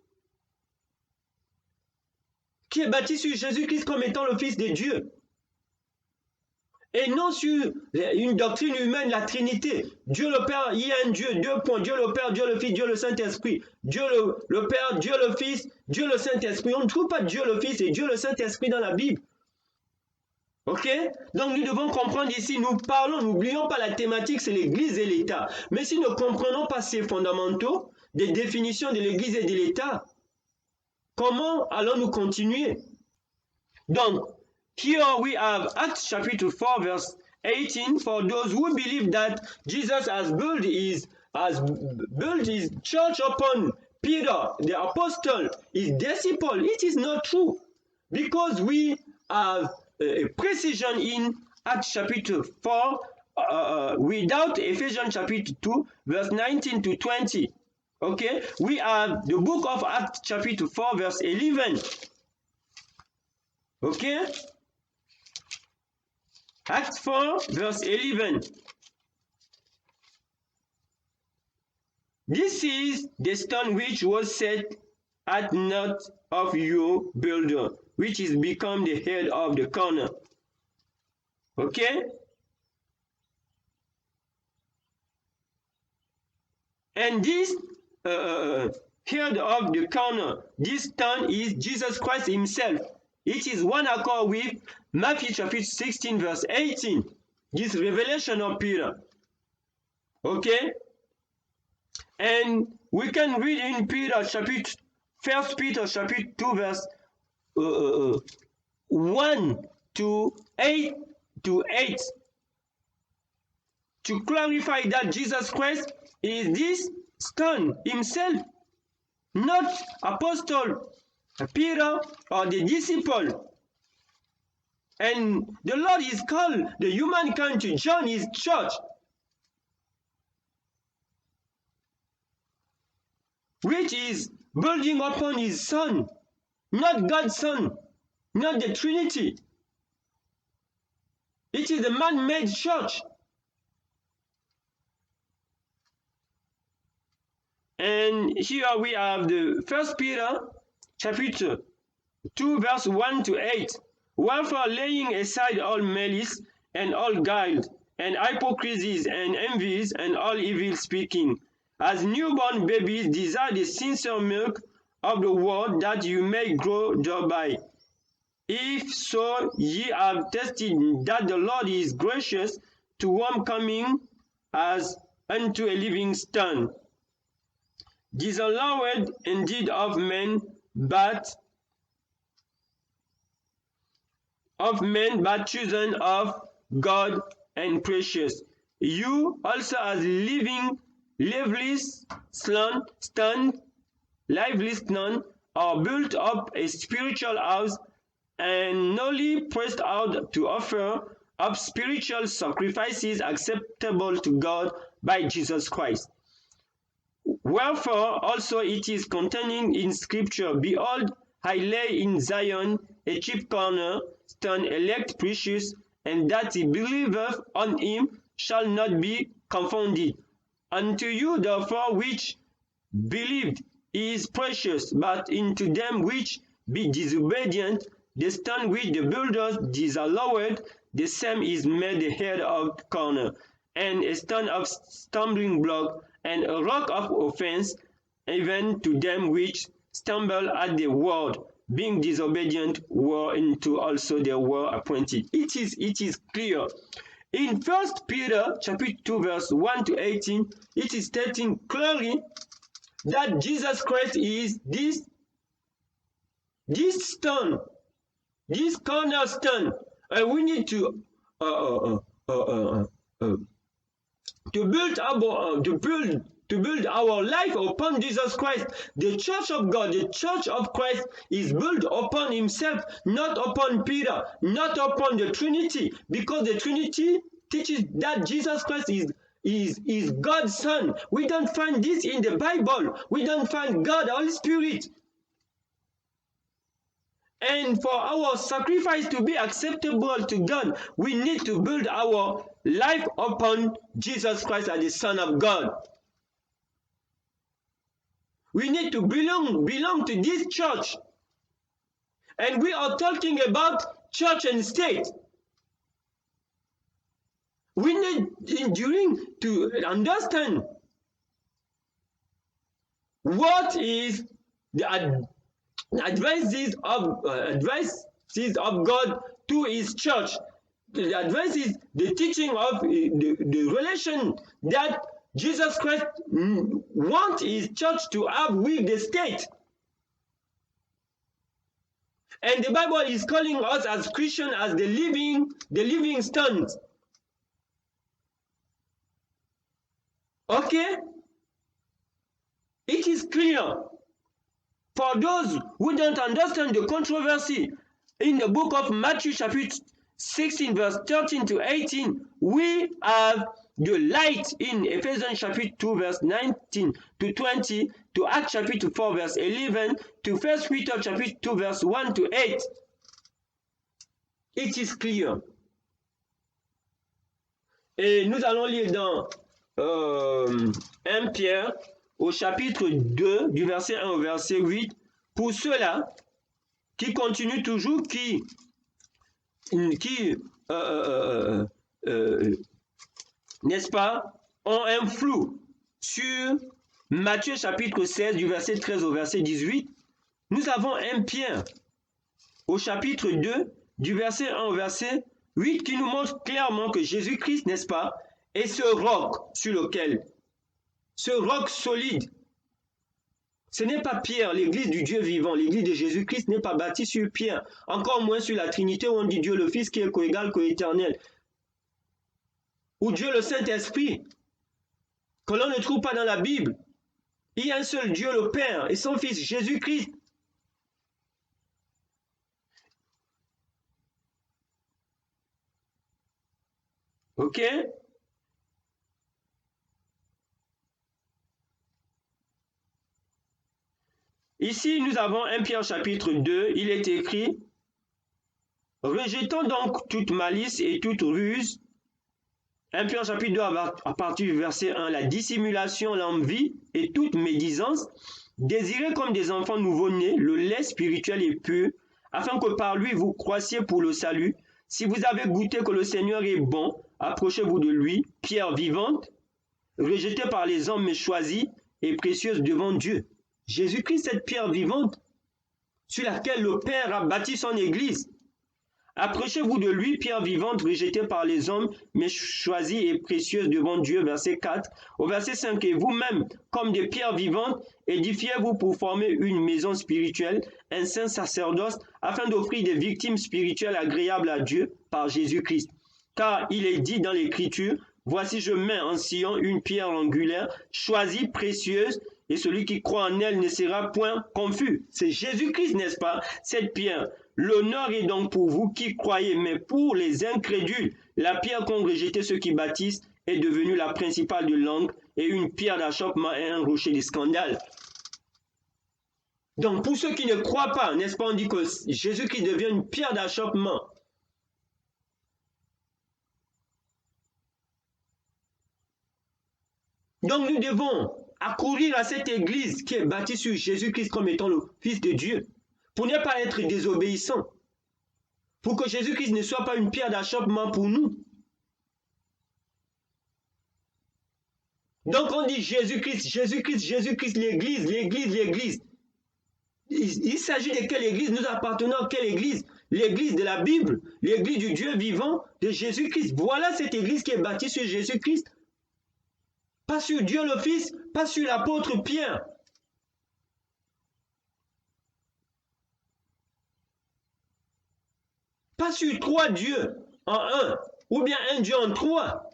qui est bâti sur Jésus-Christ comme étant le Fils de Dieu. Et non sur une doctrine humaine, la Trinité. Dieu le Père, il y a un Dieu, deux points. Dieu le Père, Dieu le Fils, Dieu le Saint-Esprit. Dieu le Père, Dieu le Fils, Dieu le Saint-Esprit. On ne trouve pas Dieu le Fils et Dieu le Saint-Esprit dans la Bible. Ok? Donc nous devons comprendre ici, nous parlons, n'oublions pas la thématique, c'est l'Église et l'État. Mais si nous ne comprenons pas ces fondamentaux, des définitions de l'Église et de l'État, comment allons-nous continuer? Donc, here we have Acts chapter 4 verse 18, for those who believe that Jesus has built his church upon Peter, the apostle, his disciple, it is not true, because we have a precision in Acts chapter 4 without Ephesians chapter 2 verse 19 to 20. Okay, we have the book of Acts chapter 4 verse 11. Okay, Acts 4 verse 11. This is the stone which was set at naught of your builder, which is become the head of the corner. Okay? And this head of the corner, this stone is Jesus Christ himself. It is one accord with Matthew chapter 16 verse 18. This revelation of Peter. Okay? And we can read in Peter chapter 1 Peter chapter 2 verse 1 to 8 to clarify that Jesus Christ is this stone himself, not apostle Peter or the disciple. And the Lord is called the humankind to join his church, which is building upon his Son, not God's Son, not the Trinity. It is a man-made church. And here we have the 1 Peter chapter 2 verse 1 to 8. Wherefore, laying aside all malice and all guile and hypocrisies and envies and all evil speaking, as newborn babies desire the sincere milk of the word, that you may grow thereby. If so ye have tested that the Lord is gracious to one coming as unto a living stone, disallowed indeed of men, but chosen of God and precious. You also as lively stone are built up a spiritual house, and newly pressed out to offer up spiritual sacrifices acceptable to God by Jesus Christ. Wherefore also it is containing in Scripture, behold, I lay in Zion a chief corner stone, elect, precious, and that he believeth on him shall not be confounded. Unto you therefore which believed is precious, but into them which be disobedient, the stone which the builders disallowed, the same is made the head of the corner, and a stone of stumbling block, and a rock of offense, even to them which stumble at the word, being disobedient, whereunto also they were appointed. It is clear. In 1 Peter chapter 2 verse 1 to 18, it is stating clearly that Jesus Christ is this stone, this cornerstone, and we need to build our life upon Jesus Christ. The church of God, the church of Christ is built upon himself, not upon Peter, not upon the Trinity, because the Trinity teaches that Jesus Christ is God's Son. We don't find this in the Bible. We don't find God, Holy Spirit. And for our sacrifice to be acceptable to God, we need to build our life upon Jesus Christ as the Son of God. We need to belong to this church. And we are talking about church and state. We need to understand what is the advices of God to his church. The advice is the teaching of the relation that Jesus Christ wants his church to have with the state. And the Bible is calling us as Christians as the living stones. Okay? It is clear. For those who don't understand the controversy, in the book of Matthew chapter 16 verse 13 to 18, we have the light in Ephesians chapter 2 verse 19 to 20, to Acts chapter 4 verse 11, to 1 Peter chapter 2 verse 1 to 8. It is clear. Et nous allons lire dans 1 Pierre au chapitre 2 du verset 1 au verset 8. Pour ceux-là qui continuent toujours, qui n'est-ce pas, ont un flou sur Matthieu chapitre 16 du verset 13 au verset 18, nous avons 1 Pierre au chapitre 2 du verset 1 au verset 8 qui nous montre clairement que Jésus-Christ, n'est-ce pas, est ce roc sur lequel, ce roc solide. Ce n'est pas Pierre, l'église du Dieu vivant, l'église de Jésus-Christ n'est pas bâtie sur Pierre, encore moins sur la Trinité où on dit Dieu le Fils qui est coégal, coéternel, ou Dieu le Saint-Esprit, que l'on ne trouve pas dans la Bible. Il y a un seul Dieu, le Père, et son Fils Jésus-Christ. Ok? Ici, nous avons 1 Pierre chapitre 2, il est écrit « Rejetons donc toute malice et toute ruse. » 1 Pierre chapitre 2, à partir du verset 1, « La dissimulation, l'envie et toute médisance, désirez comme des enfants nouveau-nés le lait spirituel et pur, afin que par lui vous croissiez pour le salut. Si vous avez goûté que le Seigneur est bon, approchez-vous de lui, pierre vivante, rejetée par les hommes mais choisie et précieuse devant Dieu. » Jésus-Christ, cette pierre vivante sur laquelle le Père a bâti son Église. Approchez-vous de lui, pierre vivante, rejetée par les hommes, mais choisie et précieuse devant Dieu, verset 4. Au verset 5, et vous-même, comme des pierres vivantes, édifiez-vous pour former une maison spirituelle, un saint sacerdoce, afin d'offrir des victimes spirituelles agréables à Dieu par Jésus-Christ. Car il est dit dans l'Écriture, voici je mets en Sion une pierre angulaire, choisie, précieuse, et celui qui croit en elle ne sera point confus. C'est Jésus-Christ, n'est-ce pas, cette pierre. L'honneur est donc pour vous qui croyez, mais pour les incrédules, la pierre qu'ont rejeté ceux qui bâtissent est devenue la principale de l'angle et une pierre d'achoppement et un rocher de scandale. Donc pour ceux qui ne croient pas, n'est-ce pas, on dit que Jésus-Christ devient une pierre d'achoppement. Donc nous devons accourir à cette église qui est bâtie sur Jésus-Christ comme étant le Fils de Dieu, pour ne pas être désobéissant, pour que Jésus-Christ ne soit pas une pierre d'achoppement pour nous. Donc on dit Jésus-Christ, Jésus-Christ, Jésus-Christ, l'église, l'église, l'église. Il s'agit de quelle église? Nous appartenons à quelle église? L'église de la Bible, l'église du Dieu vivant, de Jésus-Christ. Voilà cette église qui est bâtie sur Jésus-Christ. Pas sur Dieu le Fils, pas sur l'apôtre Pierre. Pas sur trois dieux en un, ou bien un Dieu en trois.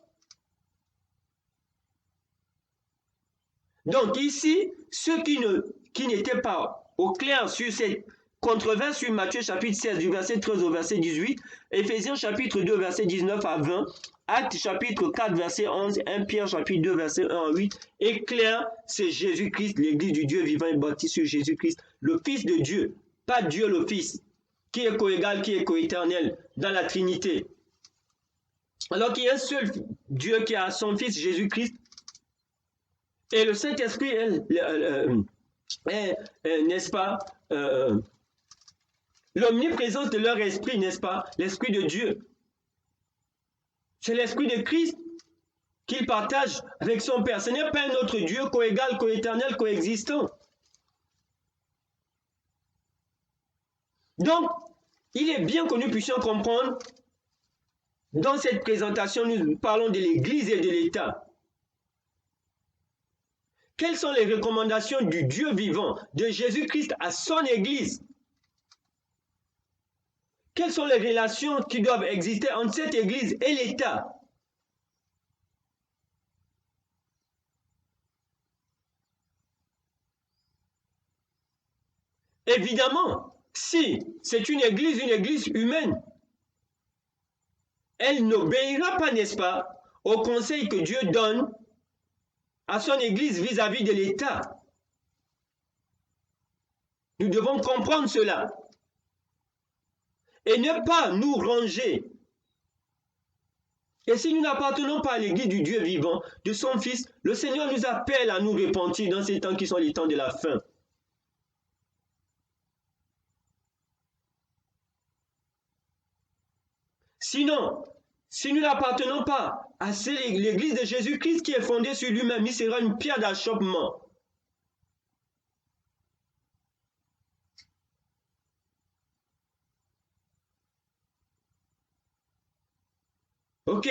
Donc ici, ceux qui n'étaient pas au clair sur cette controverse sur Matthieu chapitre 16 du verset 13 au verset 18, Éphésiens chapitre 2 verset 19 à 20, Actes chapitre 4 verset 11, 1 Pierre chapitre 2 verset 1 à 8, est clair, c'est Jésus-Christ, l'église du Dieu vivant est bâtie sur Jésus-Christ, le Fils de Dieu, pas Dieu le Fils, qui est coégal, qui est coéternel dans la Trinité. Alors qu'il y a un seul Dieu qui a son Fils Jésus-Christ, et le Saint-Esprit est n'est-ce pas, l'omniprésence de leur esprit, n'est-ce pas, l'Esprit de Dieu. C'est l'Esprit de Christ qu'il partage avec son Père. Ce n'est pas un autre Dieu coégal, coéternel, coexistant. Donc, il est bien que nous puissions comprendre, dans cette présentation, nous parlons de l'Église et de l'État. Quelles sont les recommandations du Dieu vivant, de Jésus-Christ à son Église? Quelles sont les relations qui doivent exister entre cette Église et l'État? Évidemment, si c'est une église humaine, elle n'obéira pas, n'est-ce pas, au conseil que Dieu donne à son église vis-à-vis de l'État. Nous devons comprendre cela et ne pas nous ranger. Et si nous n'appartenons pas à l'église du Dieu vivant, de son Fils, le Seigneur nous appelle à nous repentir dans ces temps qui sont les temps de la fin. Sinon, si nous n'appartenons pas à l'église de Jésus-Christ qui est fondée sur lui-même, il sera une pierre d'achoppement. Ok?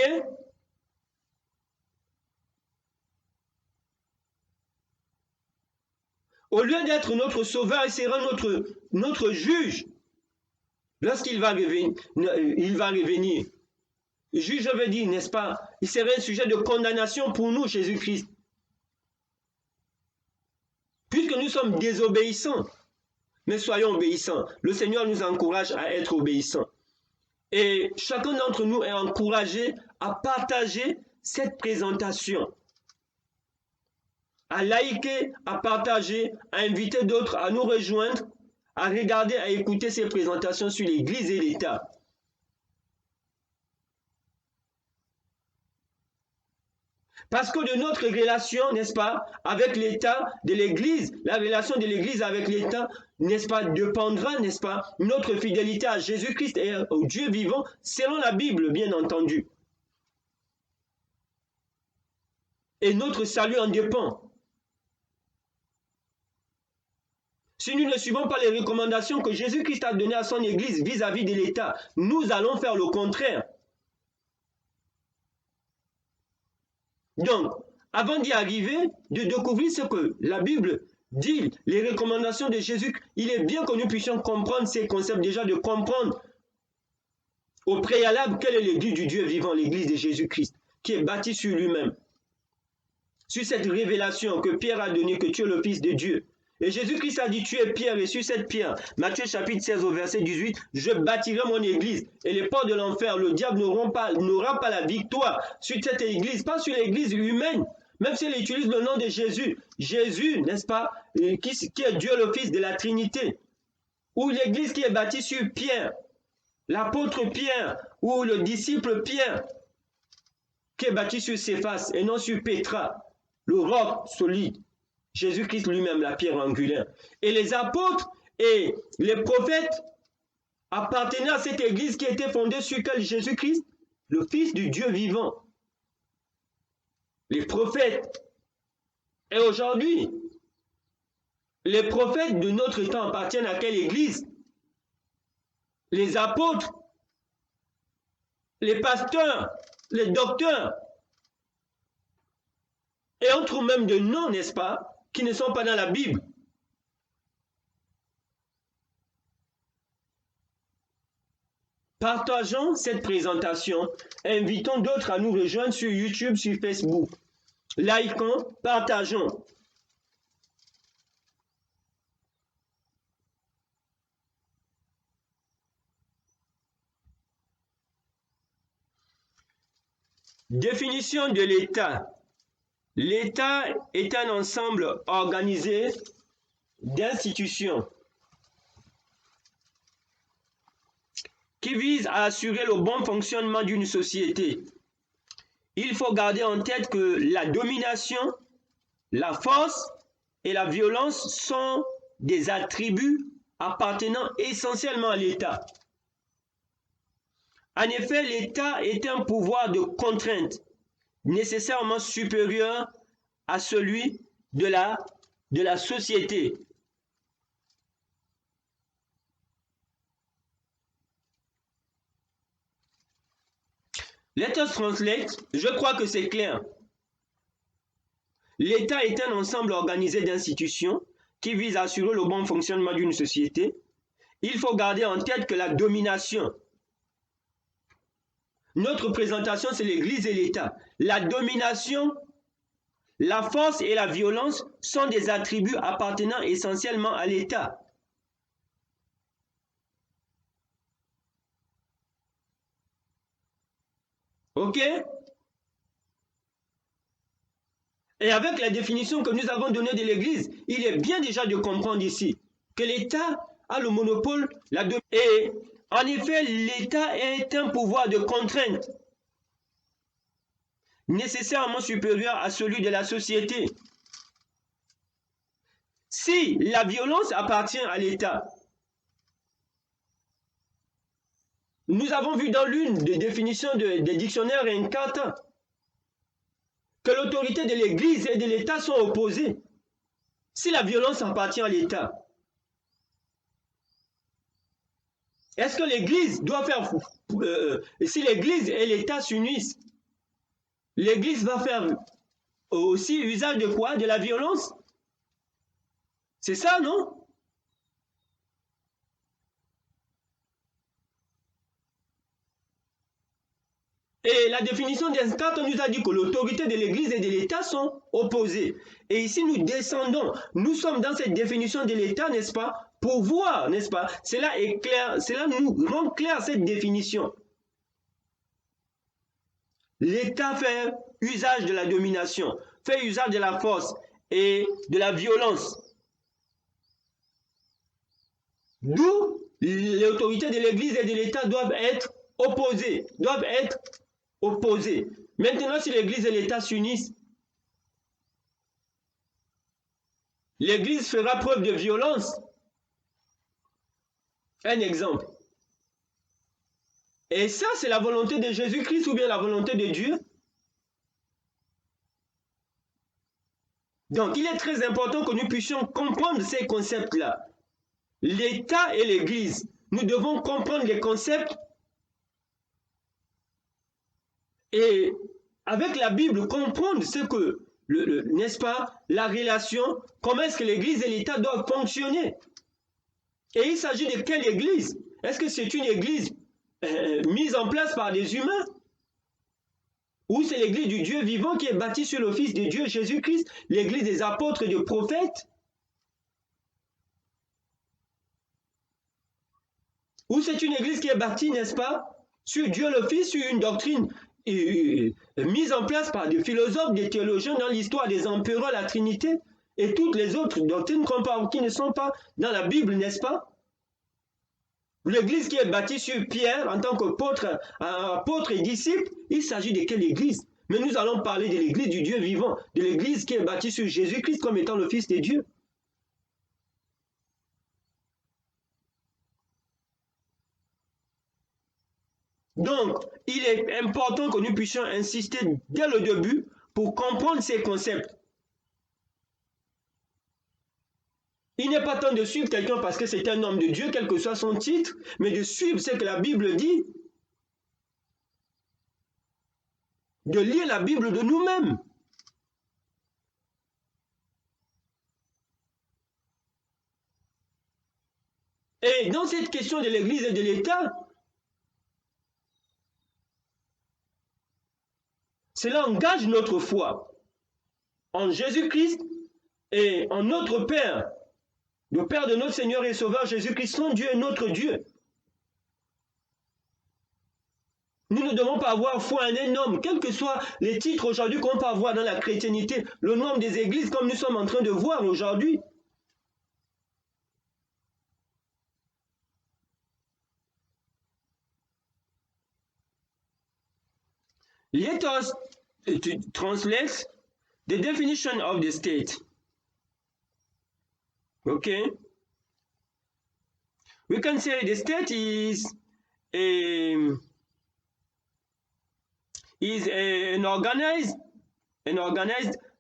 Au lieu d'être notre sauveur, il sera notre juge lorsqu'il va revenir. Juge, je veux dire, n'est-ce pas? Il serait un sujet de condamnation pour nous, Jésus-Christ. Puisque nous sommes désobéissants. Mais soyons obéissants. Le Seigneur nous encourage à être obéissants. Et chacun d'entre nous est encouragé à partager cette présentation, à liker, à partager, à inviter d'autres à nous rejoindre, à regarder, à écouter ces présentations sur l'Église et l'État. Parce que de notre relation, n'est-ce pas, avec l'État de l'Église, la relation de l'Église avec l'État, n'est-ce pas, dépendra, n'est-ce pas, notre fidélité à Jésus-Christ et au Dieu vivant, selon la Bible, bien entendu. Et notre salut en dépend. Si nous ne suivons pas les recommandations que Jésus-Christ a données à son Église vis-à-vis de l'État, nous allons faire le contraire. Donc, avant d'y arriver, de découvrir ce que la Bible dit, les recommandations de Jésus, il est bien que nous puissions comprendre ces concepts, déjà de comprendre au préalable quelle est l'église du Dieu vivant, l'église de Jésus-Christ, qui est bâtie sur lui-même, sur cette révélation que Pierre a donnée, que tu es le Fils de Dieu. Et Jésus-Christ a dit, tu es Pierre, et sur cette pierre, Matthieu chapitre 16 au verset 18, je bâtirai mon église, et les portes de l'enfer, le diable n'aura pas la victoire sur cette église, pas sur l'église humaine, même si elle utilise le nom de Jésus. Jésus, n'est-ce pas, qui est Dieu le Fils de la Trinité, ou l'église qui est bâtie sur Pierre, l'apôtre Pierre, ou le disciple Pierre, qui est bâti sur Céphas, et non sur Pétra, le roc solide. Jésus-Christ lui-même, la pierre angulaire. Et les apôtres et les prophètes appartenaient à cette église qui était fondée sur quel Jésus-Christ, le Fils du Dieu vivant. Les prophètes. Et aujourd'hui, les prophètes de notre temps appartiennent à quelle église? Les apôtres, les pasteurs, les docteurs. Et on trouve même de noms, n'est-ce pas, qui ne sont pas dans la Bible. Partageons cette présentation. Invitons d'autres à nous rejoindre sur YouTube, sur Facebook. Likons, partageons. Définition de l'État. L'État est un ensemble organisé d'institutions qui vise à assurer le bon fonctionnement d'une société. Il faut garder en tête que la domination, la force et la violence sont des attributs appartenant essentiellement à l'État. En effet, l'État est un pouvoir de contrainte nécessairement supérieur à celui de la société. Let us translate. Je crois que c'est clair. L'État est un ensemble organisé d'institutions qui vise à assurer le bon fonctionnement d'une société. Il faut garder en tête que la domination, notre présentation, c'est l'Église et l'État. La domination, la force et la violence sont des attributs appartenant essentiellement à l'État. Ok? Et avec la définition que nous avons donnée de l'Église, il est bien déjà de comprendre ici que l'État a le monopole, et en effet, l'État est un pouvoir de contrainte nécessairement supérieur à celui de la société. Si la violence appartient à l'État, nous avons vu dans l'une des définitions des dictionnaires N4 que l'autorité de l'Église et de l'État sont opposées. Si la violence appartient à l'État, est-ce que l'Église doit faire... si l'Église et l'État s'unissent, l'Église va faire aussi usage de quoi? De la violence? C'est ça, non? Et la définition d'N4 nous a dit que l'autorité de l'Église et de l'État sont opposées. Et ici, nous descendons. Nous sommes dans cette définition de l'État, n'est-ce pas? Pour voir, n'est-ce pas? Cela est clair, cela nous rend clair cette définition. L'État fait usage de la domination, fait usage de la force et de la violence. D'où l'autorité de l'Église et de l'État doivent être opposées, Maintenant, si l'Église et l'État s'unissent, l'Église fera preuve de violence. Un exemple. Et ça, c'est la volonté de Jésus-Christ ou bien la volonté de Dieu? Donc, il est très important que nous puissions comprendre ces concepts-là. L'État et l'Église, nous devons comprendre les concepts et avec la Bible comprendre ce que, n'est-ce pas, la relation, comment est-ce que l'Église et l'État doivent fonctionner. Et il s'agit de quelle Église? Est-ce que c'est une Église mise en place par des humains? Ou c'est l'Église du Dieu vivant qui est bâtie sur le Fils de Dieu, Jésus-Christ, l'Église des apôtres et des prophètes? Ou c'est une Église qui est bâtie, n'est-ce pas, sur Dieu le Fils, sur une doctrine mise en place par des philosophes, des théologiens dans l'histoire des empereurs, la Trinité, et toutes les autres doctrines qui ne sont pas dans la Bible, n'est-ce pas? L'église qui est bâtie sur Pierre en tant qu'apôtre et disciple, il s'agit de quelle église? Mais nous allons parler de l'église du Dieu vivant, de l'église qui est bâtie sur Jésus-Christ comme étant le Fils de Dieu. Donc, il est important que nous puissions insister dès le début pour comprendre ces concepts. Il n'est pas temps de suivre quelqu'un parce que c'est un homme de Dieu, quel que soit son titre, mais de suivre ce que la Bible dit. De lire la Bible de nous-mêmes. Et dans cette question de l'Église et de l'État, cela engage notre foi en Jésus-Christ et en notre Père, le Père de notre Seigneur et Sauveur Jésus-Christ, son Dieu et notre Dieu. Nous ne devons pas avoir foi en un homme, quels que soient les titres aujourd'hui qu'on peut avoir dans la chrétienté, le nombre des églises comme nous sommes en train de voir aujourd'hui. Let us translate the definition of the state. Okay? We can say the state is an organized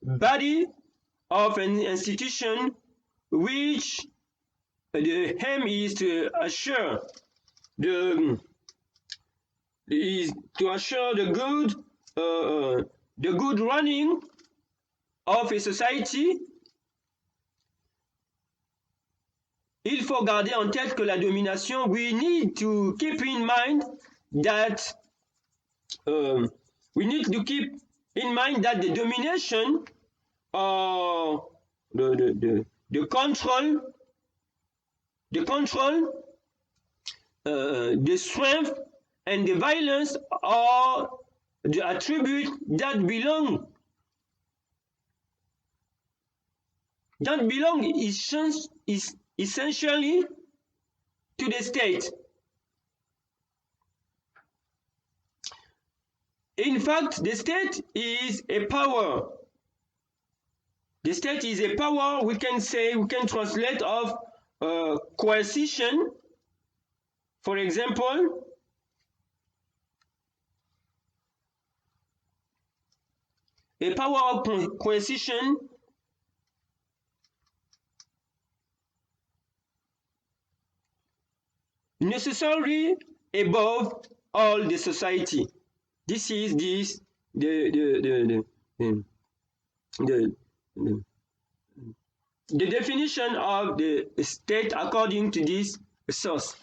body of an institution which the aim is to assure the good running of a society. Il faut garder en tête que la domination, we need to keep in mind that the domination or the control, the strength and the violence are the attribute that belong is essentially to the state. In fact, the state is a power. The state is a power, we can translate of coercion. For example, a power of coercion necessarily above all the society. This is the definition of the state according to this source.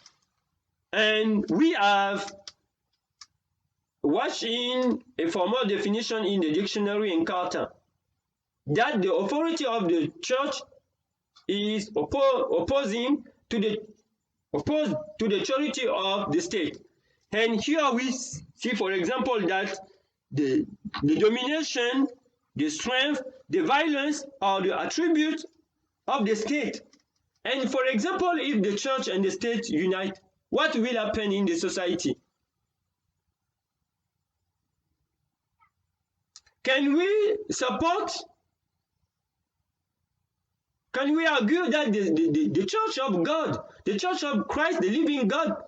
And we have watching a formal definition in the dictionary in Carter that the authority of the church is opposed to the authority of the state. And here we see, for example, that the domination, the strength, the violence are the attributes of the state. And for example, if the church and the state unite, what will happen in the society? Can we argue that the church of God, the church of Christ, the living God,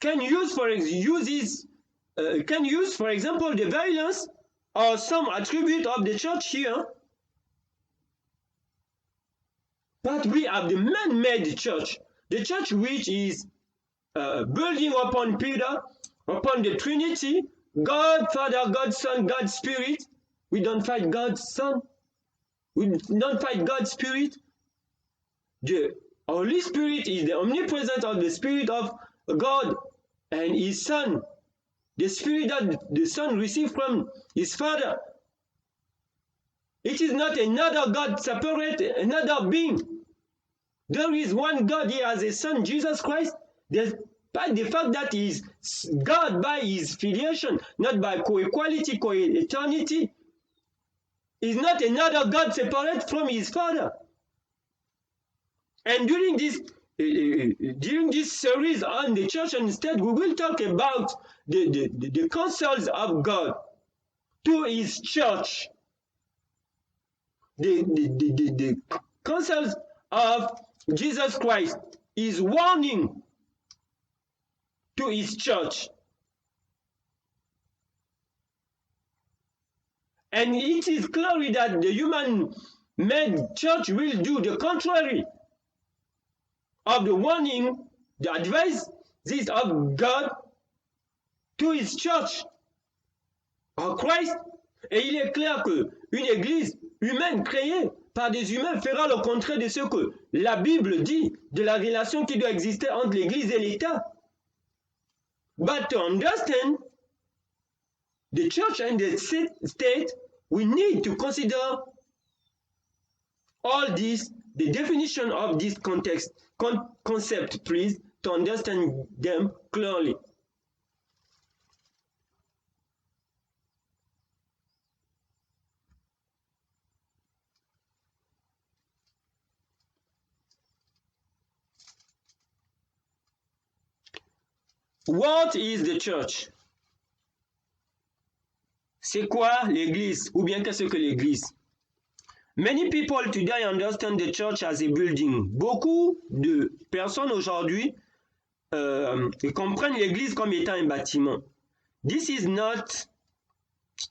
can use, for example, the violence or some attribute of the church here? But we have the man-made church, the church which is building upon Peter, upon the Trinity, God Father, God Son, God Spirit. We don't fight God's Son. We don't fight God's Spirit. The Holy Spirit is the omnipresence of the Spirit of God and His Son, the Spirit that the Son received from His Father. It is not another God separate, another being. There is one God. He has a Son, Jesus Christ. Despite the fact that He is God by His filiation, not by co-equality, co-eternity, is not another God separate from His Father. And during this series on the church and state, we will talk about the counsels of God to His church. The counsels of Jesus Christ is warning to His church. And it is clear that the human-made church will do the contrary of the warning, the advice of God to His church, en Christ. Et il est clair qu'une église humaine créée par des humains fera le contraire de ce que la Bible dit de la relation qui doit exister entre l'église et l'État. But to understand the church and the state, we need to consider all this, the definition of this concept, please, to understand them clearly. What is the church? C'est quoi l'église? Ou bien qu'est-ce que l'église? Many people today understand the church as a building. Beaucoup de personnes aujourd'hui comprennent l'église comme étant un bâtiment. This is not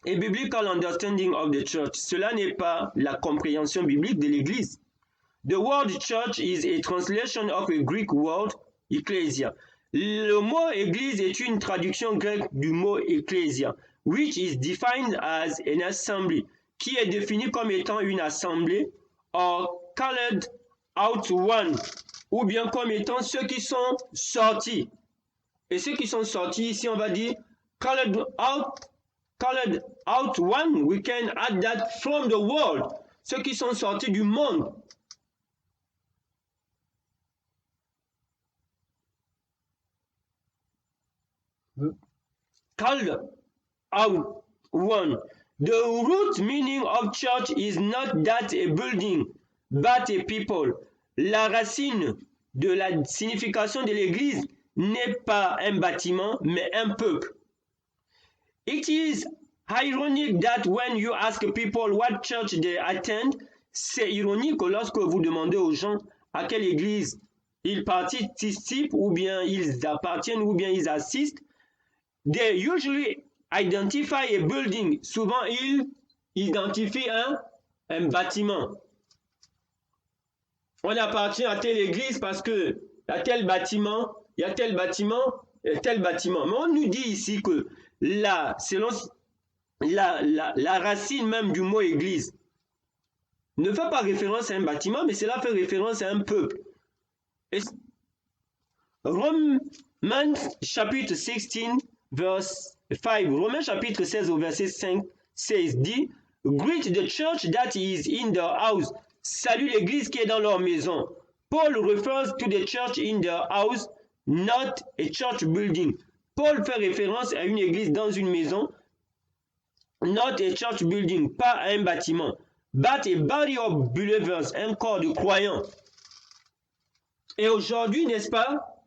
a biblical understanding of the church. Cela n'est pas la compréhension biblique de l'église. The word church is a translation of a Greek word, ecclesia. Le mot église est une traduction grecque du mot ecclesia, which is defined as an assembly, qui est défini comme étant une assemblée, or called out one, ou bien comme étant ceux qui sont sortis. Et ceux qui sont sortis, ici on va dire called out one, we can add that from the world, ceux qui sont sortis du monde. called out one. The root meaning of church is not that a building, but a people. La racine de la signification de l'Église n'est pas un bâtiment, mais un peuple. It is ironic that when you ask people what church they attend, c'est ironique lorsque vous demandez aux gens à quelle église ils participent ou bien ils appartiennent ou bien ils assistent. They usually identify a building. Souvent, ils identifient un bâtiment. On appartient à telle église parce que il y a tel bâtiment, il y a tel bâtiment et tel bâtiment. Mais on nous dit ici que là, selon la racine même du mot église, ne fait pas référence à un bâtiment, mais cela fait référence à un peuple. Et Romains chapitre 16, verse 5, Romains chapitre 16 au verset 5, 16 dit, Greet the church that is in their house. Salue l'église qui est dans leur maison. Paul refers to the church in their house, not a church building. Paul fait référence à une église dans une maison, not a church building, pas à un bâtiment, but a body of believers, un corps de croyants. Et aujourd'hui, n'est-ce pas,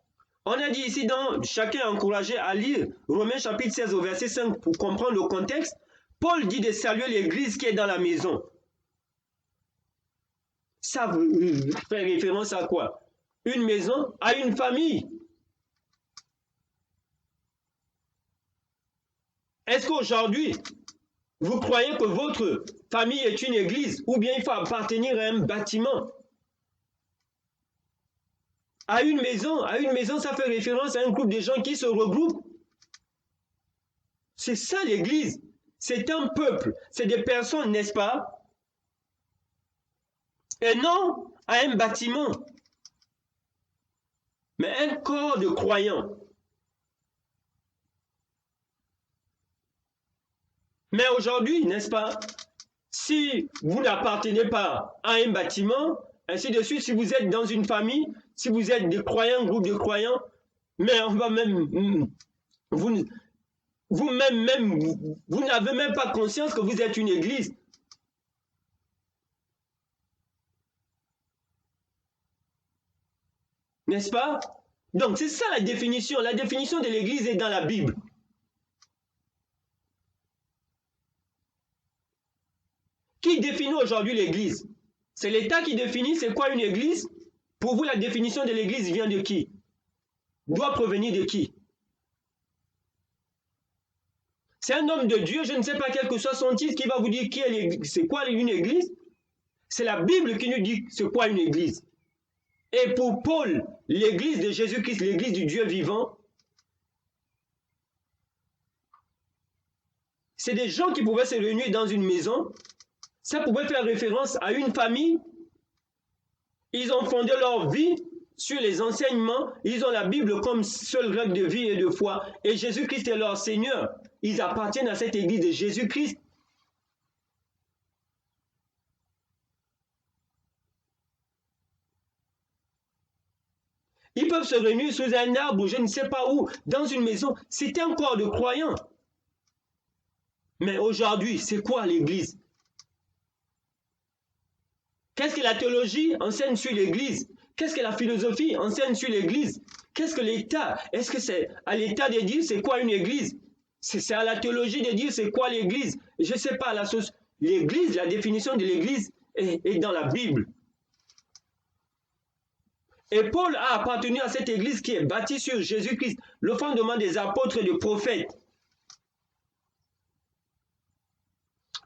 on a dit ici, chacun est encouragé à lire Romains chapitre 16 au verset 5 pour comprendre le contexte. Paul dit de saluer l'église qui est dans la maison. Ça fait référence à quoi? Une maison, à une famille. Est-ce qu'aujourd'hui, vous croyez que votre famille est une église ou bien il faut appartenir à un bâtiment? À une maison, ça fait référence à un groupe de gens qui se regroupent. C'est ça l'église. C'est un peuple. C'est des personnes, n'est-ce pas? Et non à un bâtiment, mais un corps de croyants. Mais aujourd'hui, n'est-ce pas, si vous n'appartenez pas à un bâtiment, ainsi de suite, si vous êtes dans une famille, si vous êtes des croyants, groupe de croyants, mais on va même, vous n'avez même pas conscience que vous êtes une église. N'est-ce pas? Donc c'est ça la définition. La définition de l'église est dans la Bible. Qui définit aujourd'hui l'église? C'est l'État qui définit c'est quoi une église? Pour vous, la définition de l'église vient de qui? Doit provenir de qui? C'est un homme de Dieu, je ne sais pas quel que soit son titre, qui va vous dire qui est c'est quoi une église? C'est la Bible qui nous dit c'est quoi une église. Et pour Paul, l'église de Jésus-Christ, l'église du Dieu vivant, c'est des gens qui pouvaient se réunir dans une maison. Ça pouvait faire référence à une famille. Ils ont fondé leur vie sur les enseignements. Ils ont la Bible comme seule règle de vie et de foi. Et Jésus-Christ est leur Seigneur. Ils appartiennent à cette église de Jésus-Christ. Ils peuvent se réunir sous un arbre ou je ne sais pas où, dans une maison. C'est un corps de croyants. Mais aujourd'hui, c'est quoi l'église? Qu'est-ce que la théologie enseigne sur l'église? Qu'est-ce que la philosophie enseigne sur l'église? Qu'est-ce que l'État? Est-ce que c'est à l'État de dire c'est quoi une église? C'est à la théologie de dire c'est quoi l'église? Je ne sais pas, l'église, la définition de l'église est dans la Bible. Et Paul a appartenu à cette église qui est bâtie sur Jésus-Christ, le fondement des apôtres et des prophètes.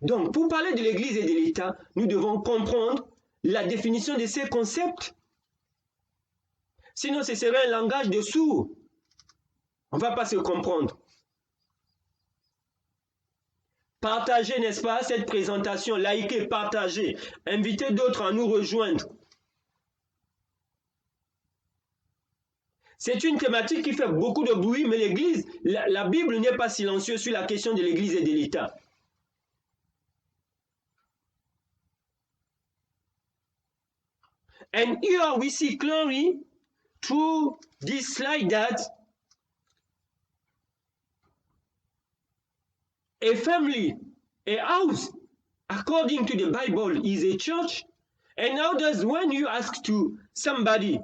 Donc, pour parler de l'église et de l'État, nous devons comprendre la définition de ces concepts. Sinon, ce serait un langage de sourds. On ne va pas se comprendre. Partagez, n'est-ce pas, cette présentation, likez, partagez. Invitez d'autres à nous rejoindre. C'est une thématique qui fait beaucoup de bruit, mais l'Église, la Bible n'est pas silencieuse sur la question de l'Église et de l'État. And here we see clearly through this slide that a family, a house, according to the Bible, is a church. And how does, when you ask to somebody,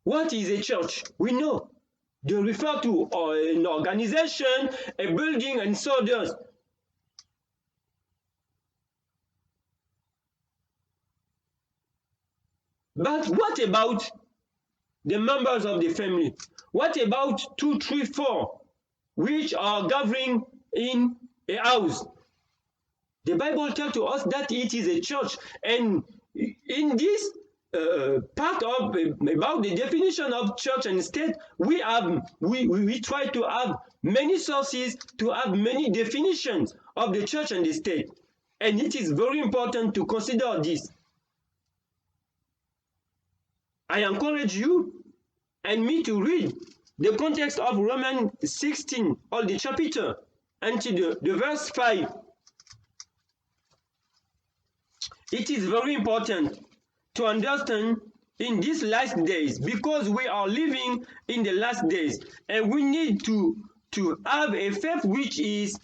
what is a church? We know. They refer to an organization, a building, and so on. But what about the members of the family? What about 2, 3, 4, which are gathering in a house? The Bible tells to us that it is a church, and in this part of about the definition of church and state, we try to have many sources, to have many definitions of the church and the state, and it is very important to consider this. I encourage you and me to read the context of Romans 16, all the chapter, until the verse 5. It is very important to understand in these last days, because we are living in the last days, and we need to have a faith which is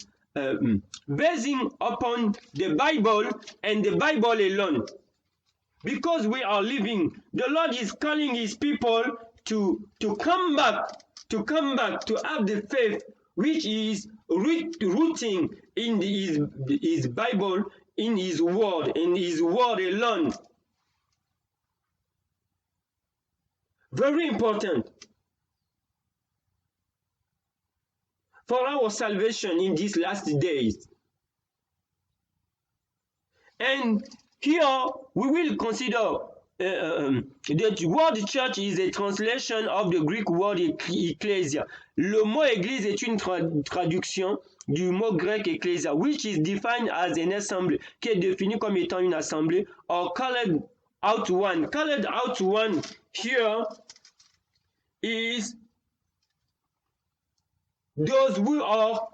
basing upon the Bible and the Bible alone. Because we are living, the Lord is calling his people to come back, to have the faith which is rooting in his Bible, in his word alone. Very important for our salvation in these last days. And here we will consider the word church is a translation of the Greek word ecclesia. Le mot église est une traduction du mot grec ecclesia, which is defined as an assembly, qui est défini comme étant une assemblée, or called out one. Called out one here is those who are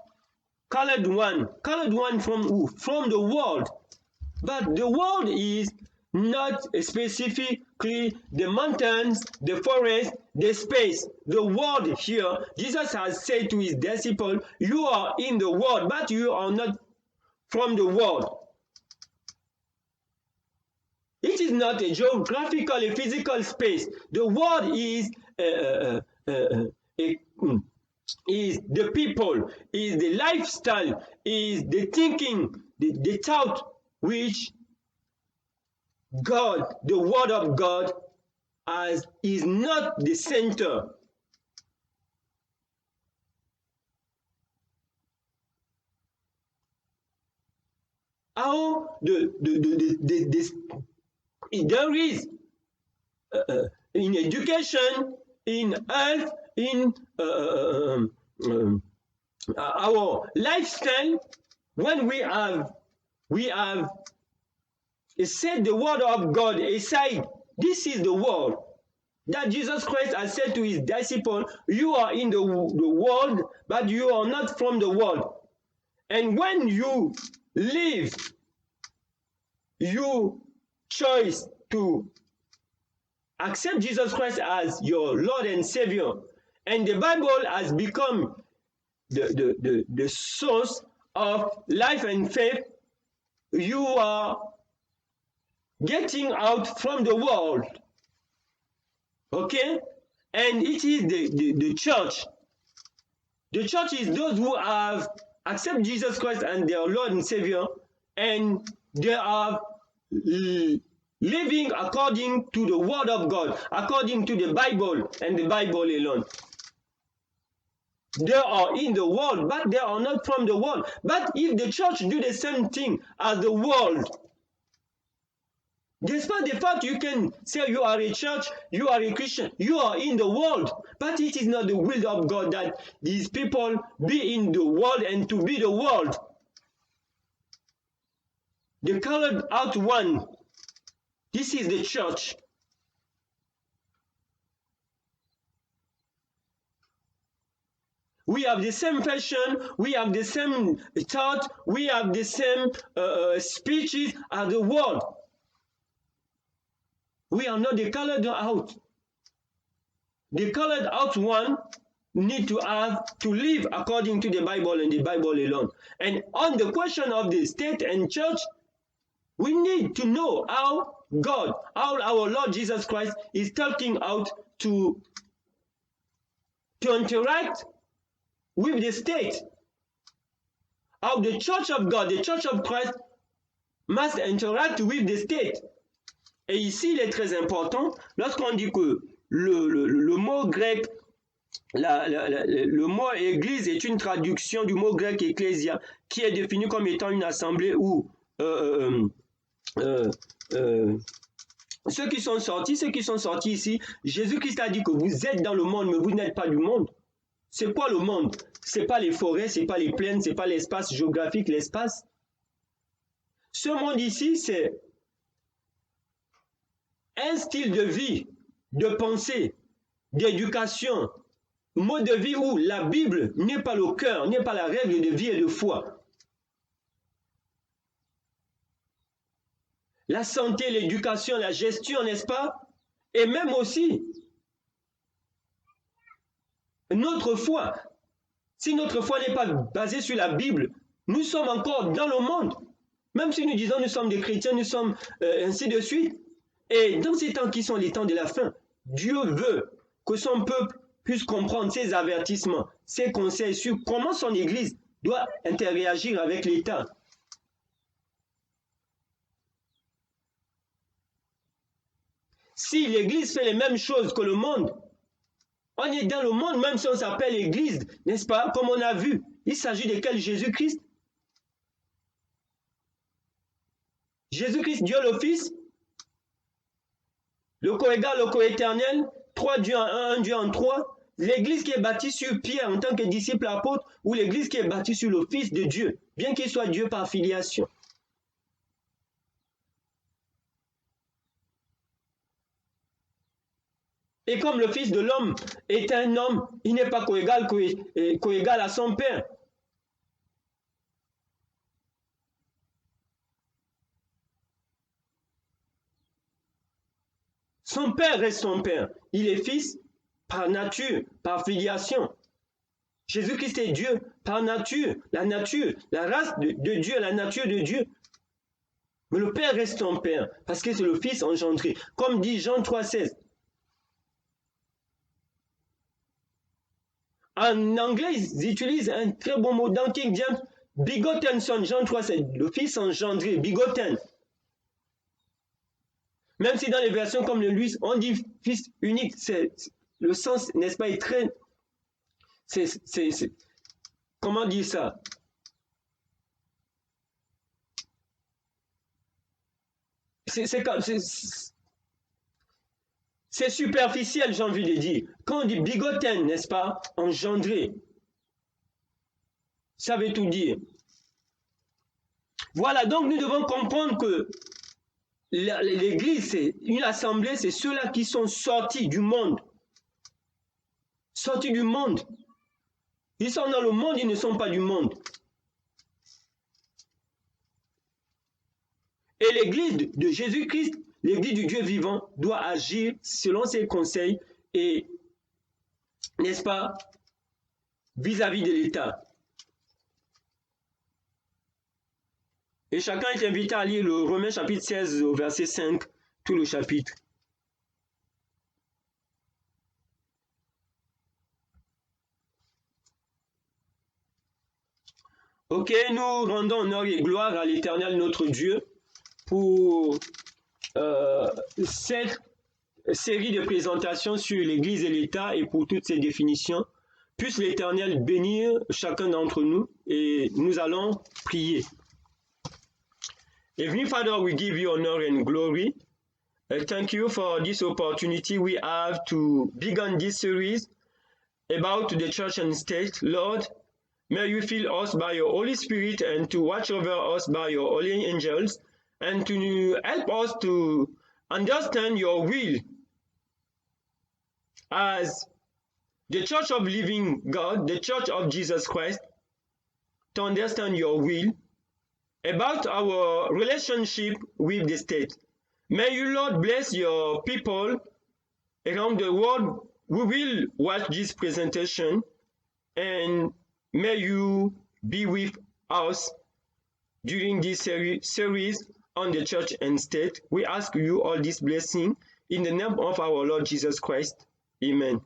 called one from who? From the world. But the world is not specifically the mountains, the forest, the space. The world here, Jesus has said to his disciples, you are in the world, but you are not from the world. It is not a geographical, a physical space. The world is the people, is the lifestyle, is the thinking, the thought which God, the word of God, is not the center. How there is in education, in health, in our lifestyle, when we have set the word of God aside. This is the word that Jesus Christ has said to his disciples, you are in the world, but you are not from the world. And when you live, you choose to accept Jesus Christ as your Lord and Savior, and the Bible has become the source of life and faith, you are getting out from the world. Okay? And it is the church. The church is those who have accepted Jesus Christ as their Lord and Savior, and they are living according to the Word of God, according to the Bible and the Bible alone. They are in the world, but they are not from the world. But if the church do the same thing as the world, despite the fact you can say you are a church, you are a Christian, you are in the world, but it is not the will of God that these people be in the world and to be the world. The colored out one, this is the church. We have the same fashion, we have the same thought, we have the same speeches as the world. We are not the colored out. The colored out one, need to live according to the Bible and the Bible alone. And on the question of the state and church, we need to know how our Lord Jesus Christ is talking out to interact with the state. How the church of God, the church of Christ, must interact with the state. Et ici, il est très important, lorsqu'on dit que le mot grec, le mot église est une traduction du mot grec ecclésia, qui est défini comme étant une assemblée où ceux qui sont sortis ici, Jésus-Christ a dit que vous êtes dans le monde, mais vous n'êtes pas du monde. C'est quoi le monde? C'est pas les forêts, c'est pas les plaines, c'est pas l'espace géographique, l'espace. Ce monde ici, c'est un style de vie, de pensée, d'éducation, mode de vie où la Bible n'est pas le cœur, n'est pas la règle de vie et de foi. La santé, l'éducation, la gestion, n'est-ce pas? Et même aussi notre foi. Si notre foi n'est pas basée sur la Bible, nous sommes encore dans le monde. Même si nous disons nous sommes des chrétiens, nous sommes ainsi de suite. Et dans ces temps qui sont les temps de la fin, Dieu veut que son peuple puisse comprendre ses avertissements, ses conseils sur comment son Église doit interagir avec l'État. Si l'Église fait les mêmes choses que le monde, on est dans le monde, même si on s'appelle Église, n'est-ce pas? Comme on a vu, il s'agit de quel Jésus-Christ? Jésus-Christ, Dieu le Fils, le co-égal, le co-éternel, 3 dieux en 1, 1 Dieu en 3, l'Église qui est bâtie sur Pierre en tant que disciple apôtre, ou l'Église qui est bâtie sur le Fils de Dieu, bien qu'il soit Dieu par filiation. Et comme le Fils de l'homme est un homme, il n'est pas co-égal à son Père. Son Père reste son Père. Il est Fils par nature, par filiation. Jésus-Christ est Dieu par nature, la race de Dieu, la nature de Dieu. Mais le Père reste son Père, parce que c'est le Fils engendré. Comme dit Jean 3,16. En anglais, ils utilisent un très bon mot dans King James, begotten son, Jean 3,16, le Fils engendré, begotten. Même si dans les versions comme le Luis, on dit Fils unique, le sens, n'est-ce pas, est très... comment dire ça? C'est superficiel, j'ai envie de dire. Quand on dit begotten, n'est-ce pas, engendré, ça veut tout dire. Voilà, donc nous devons comprendre que l'Église, c'est une assemblée, c'est ceux-là qui sont sortis du monde. Sortis du monde. Ils sont dans le monde, ils ne sont pas du monde. Et l'Église de Jésus-Christ, l'Église du Dieu vivant, doit agir selon ses conseils et, n'est-ce pas, vis-à-vis de l'État. Et chacun est invité à lire le Romains chapitre 16 au verset 5, tout le chapitre. Ok, nous rendons honneur et gloire à l'Éternel notre Dieu pour cette série de présentations sur l'Église et l'État et pour toutes ces définitions. Puisse l'Éternel bénir chacun d'entre nous et nous allons prier. Heavenly Father, we give you honor and glory. Thank you for this opportunity we have to begin this series about the church and state. Lord, may you fill us by your Holy Spirit and to watch over us by your holy angels and to help us to understand your will as the church of living God, the church of Jesus Christ, to understand your will about our relationship with the state. May you, Lord, bless your people around the world we will watch this presentation, and may you be with us during this series on the church and state. We ask you all this blessing in the name of our Lord Jesus Christ. Amen.